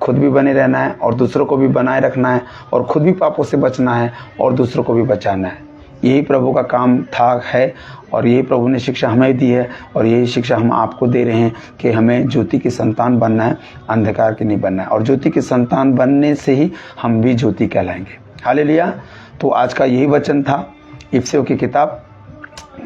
खुद भी बने रहना है और दूसरों को भी बनाए रखना है, और खुद भी पापों से बचना है और दूसरों को भी बचाना है। यही प्रभु का काम था है और यही प्रभु ने शिक्षा हमें दी है और यही शिक्षा हम आपको दे रहे हैं कि हमें ज्योति की संतान बनना है, अंधकार की नहीं बनना है। और ज्योति की संतान बनने से ही हम भी ज्योति कहलाएंगे। हालेलुया। तो आज का यही वचन था, इफिसियों की किताब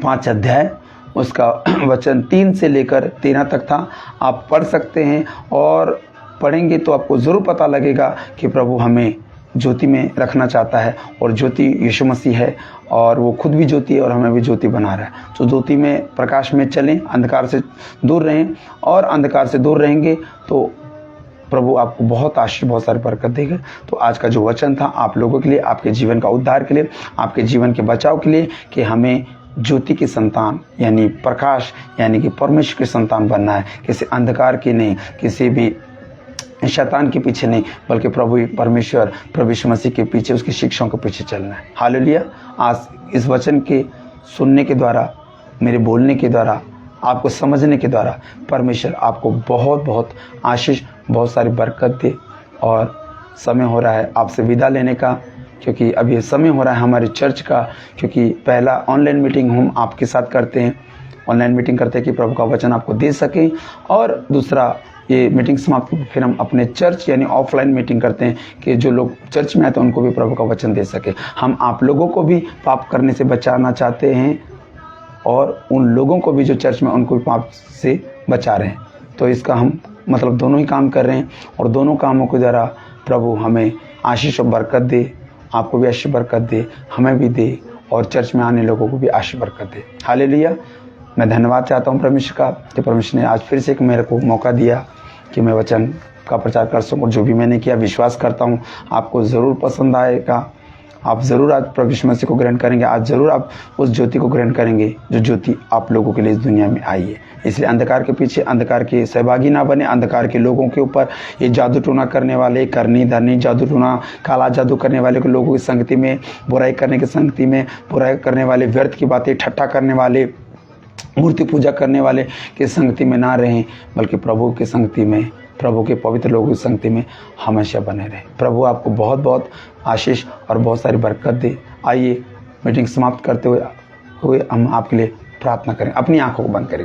5 अध्याय उसका वचन 3 से लेकर 13 तक था। आप पढ़ सकते हैं और पढ़ेंगे तो आपको ज़रूर पता लगेगा कि प्रभु हमें ज्योति में रखना चाहता है और ज्योति यीशु मसीह है और वो खुद भी ज्योति है और हमें भी ज्योति बना रहा है। तो ज्योति में, प्रकाश में चलें, अंधकार से दूर रहें, और अंधकार से दूर रहेंगे तो प्रभु आपको बहुत आशीष, बहुत सारी बरकत देगा। तो आज का जो वचन था आप लोगों के लिए, आपके जीवन का उद्धार के लिए, आपके जीवन के बचाव के लिए, कि हमें ज्योति की संतान यानी प्रकाश यानी कि परमेश्वर की संतान बनना है, किसी अंधकार की नहीं, किसी भी शैतान के पीछे नहीं, बल्कि प्रभु परमेश्वर, प्रभु यीशु मसीह के पीछे, उसकी शिक्षाओं के पीछे चलना है। हालेलुया। आज इस वचन के सुनने के द्वारा, मेरे बोलने के द्वारा, आपको समझने के द्वारा परमेश्वर आपको बहुत बहुत आशीष, बहुत सारी बरकत दे। और समय हो रहा है आपसे विदा लेने का, क्योंकि अभी समय हो रहा है हमारी चर्च का, क्योंकि पहला ऑनलाइन मीटिंग हम आपके साथ करते हैं, ऑनलाइन मीटिंग करते हैं कि प्रभु का वचन आपको दे सकें, और दूसरा ये मीटिंग समाप्त फिर हम अपने चर्च यानी ऑफलाइन मीटिंग करते हैं कि जो लोग चर्च में आते हैं उनको भी प्रभु का वचन दे सके। हम आप लोगों को भी पाप करने से बचाना चाहते हैं और उन लोगों को भी जो चर्च में, उनको भी पाप से बचा रहे हैं। तो इसका हम मतलब दोनों ही काम कर रहे हैं और दोनों कामों के द्वारा प्रभु हमें आशीष और बरकत दे, आपको भी आशीष बरकत दे, हमें भी दे, और चर्च में आने लोगों को भी आशीष बरकत दे। हालेलुया। मैं धन्यवाद चाहता हूँ परमेश्वर का कि परमेश्वर ने आज फिर से एक मेरे को मौका दिया कि मैं वचन का प्रचार कर सकूँ। जो भी मैंने किया, विश्वास करता हूँ आपको ज़रूर पसंद आएगा। आप ज़रूर आज प्रभु यीशु मसीह को ग्रहण करेंगे, आज ज़रूर आप उस ज्योति को ग्रहण करेंगे जो ज्योति आप लोगों के लिए इस दुनिया में आई है। इसलिए अंधकार के पीछे, अंधकार के सहभागी ना बने। अंधकार के लोगों के ऊपर, ये जादू टोना करने वाले, करनी धरनी जादू टोना, काला जादू करने वाले के लोगों की संगति में, बुराई करने की संगति में, बुराई करने वाले, व्यर्थ की बातें ठट्ठा करने वाले, मूर्ति पूजा करने वाले के संगति में ना रहें, बल्कि प्रभु की संगति में, प्रभु के पवित्र लोगों की संगति में हमेशा बने रहें। प्रभु आपको बहुत बहुत आशीष और बहुत सारी बरकत दे। आइए मीटिंग समाप्त करते हुए हम आपके लिए प्रार्थना करें। अपनी आंखों को बंद करें।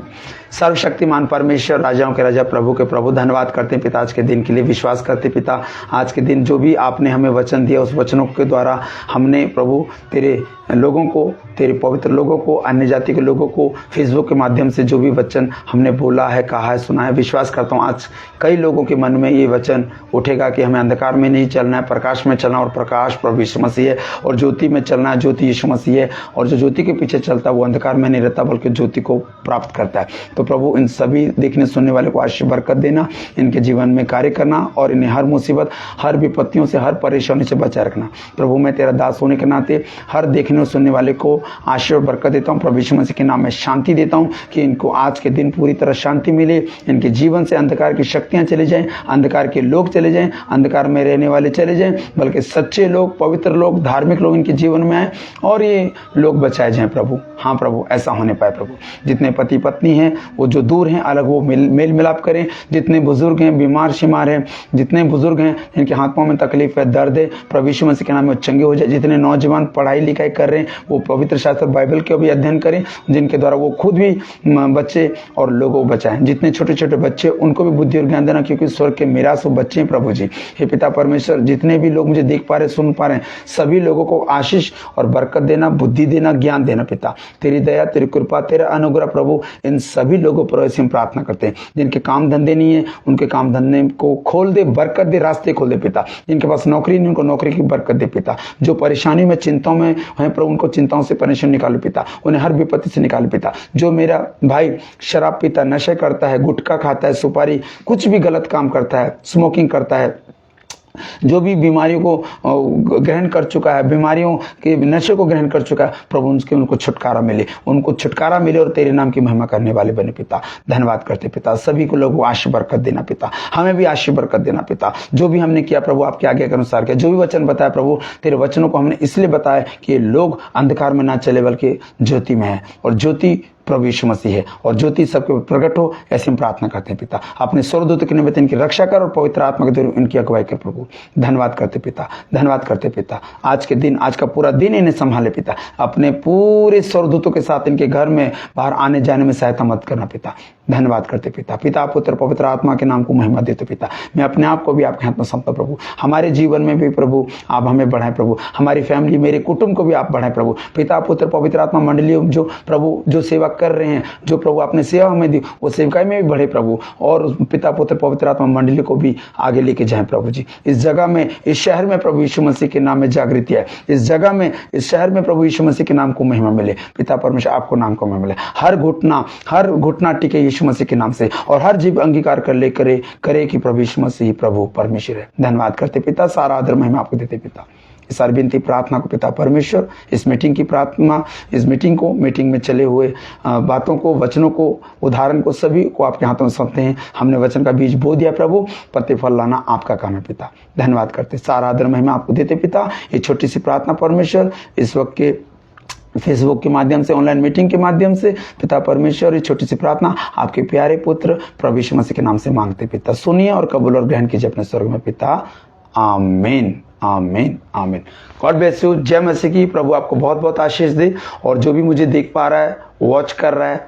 सर्वशक्तिमान परमेश्वर, राजाओं के राजा, प्रभु के प्रभु, धन्यवाद करते हैं पिता आज के दिन के लिए। विश्वास करते पिता आज के दिन जो भी आपने हमें वचन दिया, उस वचनों के द्वारा हमने प्रभु तेरे लोगों को, तेरे पवित्र लोगों को, अन्य जाति के लोगों को फेसबुक के माध्यम से जो भी वचन हमने बोला है, कहा है, सुना है, विश्वास करता हूँ आज कई लोगों के मन में ये वचन उठेगा कि हमें अंधकार में नहीं चलना है, प्रकाश में चलना, और प्रकाश प्रभु यीशु मसीह है, और ज्योति में चलना है, ज्योति यीशु मसीह है, और जो ज्योति के पीछे चलता है वो अंधकार में नहीं रहता पिता बल्कि ज्योति को प्राप्त करता है। तो प्रभु इन सभी देखने सुनने वाले को आशीष बरकत देना, इनके जीवन में कार्य करना और इन्हें हर मुसीबत, हर विपत्तियों से, हर परेशानी से बचाए रखना। प्रभु मैं तेरा दास होने के नाते हर देखने और सुनने वाले को आशीष और बरकत देता हूँ। प्रभु यीशु मसीह के नाम में शांति देता हूँ कि इनको आज के दिन पूरी तरह शांति मिले, इनके जीवन से अंधकार की शक्तियां चले जाएं, अंधकार के लोग चले जाएं, अंधकार में रहने वाले चले जाएं, बल्कि सच्चे लोग, पवित्र लोग, धार्मिक लोग इनके जीवन में आए और ये लोग बचाए जाएं प्रभु। हाँ प्रभु, ऐसा होने पाए प्रभु। जितने पति पत्नी हैं वो जो दूर हैं अलग वो मेल मिलाप करें। जितने बुजुर्ग हैं, बीमार शिमार हैं, जितने बुजुर्ग हैं जिनके हाथ पांव में तकलीफ है, दर्द है, प्रभु यीशु मसीह के नाम में चंगे हो जाए। जितने नौजवान पढ़ाई लिखाई कर रहे हैं वो पवित्र शास्त्र बाइबल के भी अध्ययन करें, जिनके द्वारा वो खुद भी बच्चे और लोगों को बचाएं। जितने छोटे छोटे बच्चे उनको भी बुद्धि और ज्ञान देना, क्योंकि स्वर्ग के मिरास वो बच्चे हैं प्रभु जी। हे पिता परमेश्वर, जितने भी लोग मुझे देख पा रहे, सुन पा रहे हैं, सभी लोगों को आशीष और बरकत देना, बुद्धि देना, ज्ञान देना पिता। तेरी दया, तेरी कृपा, तेरा अनुग्रह प्रभु इन सभी लोगों पर ऐसे हम प्रार्थना करते हैं। जिनके काम धंधे नहीं है उनके काम धंधे को खोल दे, बरकत दे, रास्ते खोल दे पिता। जिनके पास नौकरी नहीं उनको नौकरी की बरकत दे पिता। जो परेशानी में, चिंताओं में है प्रभु, उनको चिंताओं से परेशान निकालो पिता, उन्हें हर विपत्ति से निकालो पिता। जो मेरा भाई शराब पीता, नशे करता है, गुटखा खाता है, सुपारी, कुछ भी गलत काम करता है, स्मोकिंग करता है, जो भी बीमारियों को ग्रहण कर चुका है, बीमारियों के नशे को ग्रहण कर चुका है प्रभु, उनको छुटकारा मिले, उनको छुटकारा मिले और तेरे नाम की महिमा करने वाले बने पिता। धन्यवाद करते पिता। सभी को लोगों को आशीष बरकत देना पिता, हमें भी आशीष बरकत देना पिता। जो भी हमने किया प्रभु आपके आज्ञा के अनुसार किया, जो भी वचन बताया प्रभु, तेरे वचनों को हमने इसलिए बताया कि लोग अंधकार में ना चले बल्कि ज्योति में है, और ज्योति प्रभु यीशु मसीह है, और ज्योति सबके प्रकट हो, ऐसे हम प्रार्थना करते हैं पिता। अपने स्वर्गदूत के निमित्त इनकी रक्षा कर और पवित्र आत्मा के द्वारा इनकी अगुवाई कर प्रभु। धन्यवाद करते पिता, धन्यवाद करते पिता। आज के दिन, आज का पूरा दिन इन्हें संभाले पिता। अपने पूरे स्वर्गदूतों के साथ इनके घर में बाहर आने जाने में सहायता मत करना पिता। धन्यवाद करते पिता। पिता पुत्र पवित्र आत्मा के नाम को महिमा देते पिता। मैं अपने आप को भी आपके हाथ में सौंपता प्रभु। हमारे जीवन में भी प्रभु आप हमें बढ़ाएं प्रभु, हमारी फैमिली, मेरे कुटुंब को भी आप बढ़ाएं प्रभु। पिता पुत्र पवित्र आत्मा मंडली जो प्रभु जो सेवा कर रहे हैं, जो प्रभु आपने सेवा हमें दी, वो सेवकाई में भी बढ़े प्रभु, और पिता पुत्र पवित्र आत्मा मंडली को भी आगे लेके जाएं प्रभु जी। इस जगह में, इस शहर में प्रभु यीशु मसीह के नाम में जागृति है। इस जगह में, इस शहर में प्रभु यीशु मसीह के नाम को महिमा मिले पिता परमेश्वर, आपको नाम को महिमा मिले। हर घुटना टिके यीशु मसीह के नाम से, और हर जीव अंगीकार कर ले करे कि प्रभु यीशु मसीह प्रभु परमेश्वर है। धन्यवाद करते पिता, सारा आदर महिमा आपको देते पिता। इस सारी विनती प्रार्थना को पिता परमेश्वर, इस मीटिंग की प्रार्थना, इस मीटिंग में चले हुए बातों को, वचनों को, उदाहरण को, सभी को आपके हाथों में सौंपते हैं। हमने वचन का बीज बो दिया प्रभु, पत्ते फल लाना आपका काम है पिता। धन्यवाद करते, सारा आदर महिमा आपको देते पिता। ये छोटी सी प्रार्थना परमेश्वर इस वक्त के फेसबुक के माध्यम से, ऑनलाइन मीटिंग के माध्यम से पिता परमेश्वर, ये छोटी सी प्रार्थना आपके प्यारे पुत्र प्रभु यीशु मसीह के नाम से मांगते पिता। सुनिए और कबूल और ग्रहण कीजिए अपने स्वर्ग में पिता। आमीन, आमीन, आमीन। God bless you. जय मसीह की। प्रभु आपको बहुत बहुत आशीष दे, और जो भी मुझे देख पा रहा है, वॉच कर रहा है,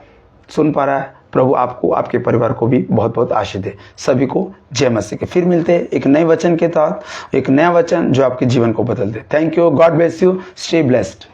सुन पा रहा है, प्रभु आपको, आपके परिवार को भी बहुत बहुत आशीष दे। सभी को जय मसीह के। फिर मिलते हैं एक नए वचन के तहत, एक नया वचन जो आपके जीवन को बदल दे। Thank you. God bless you. Stay blessed.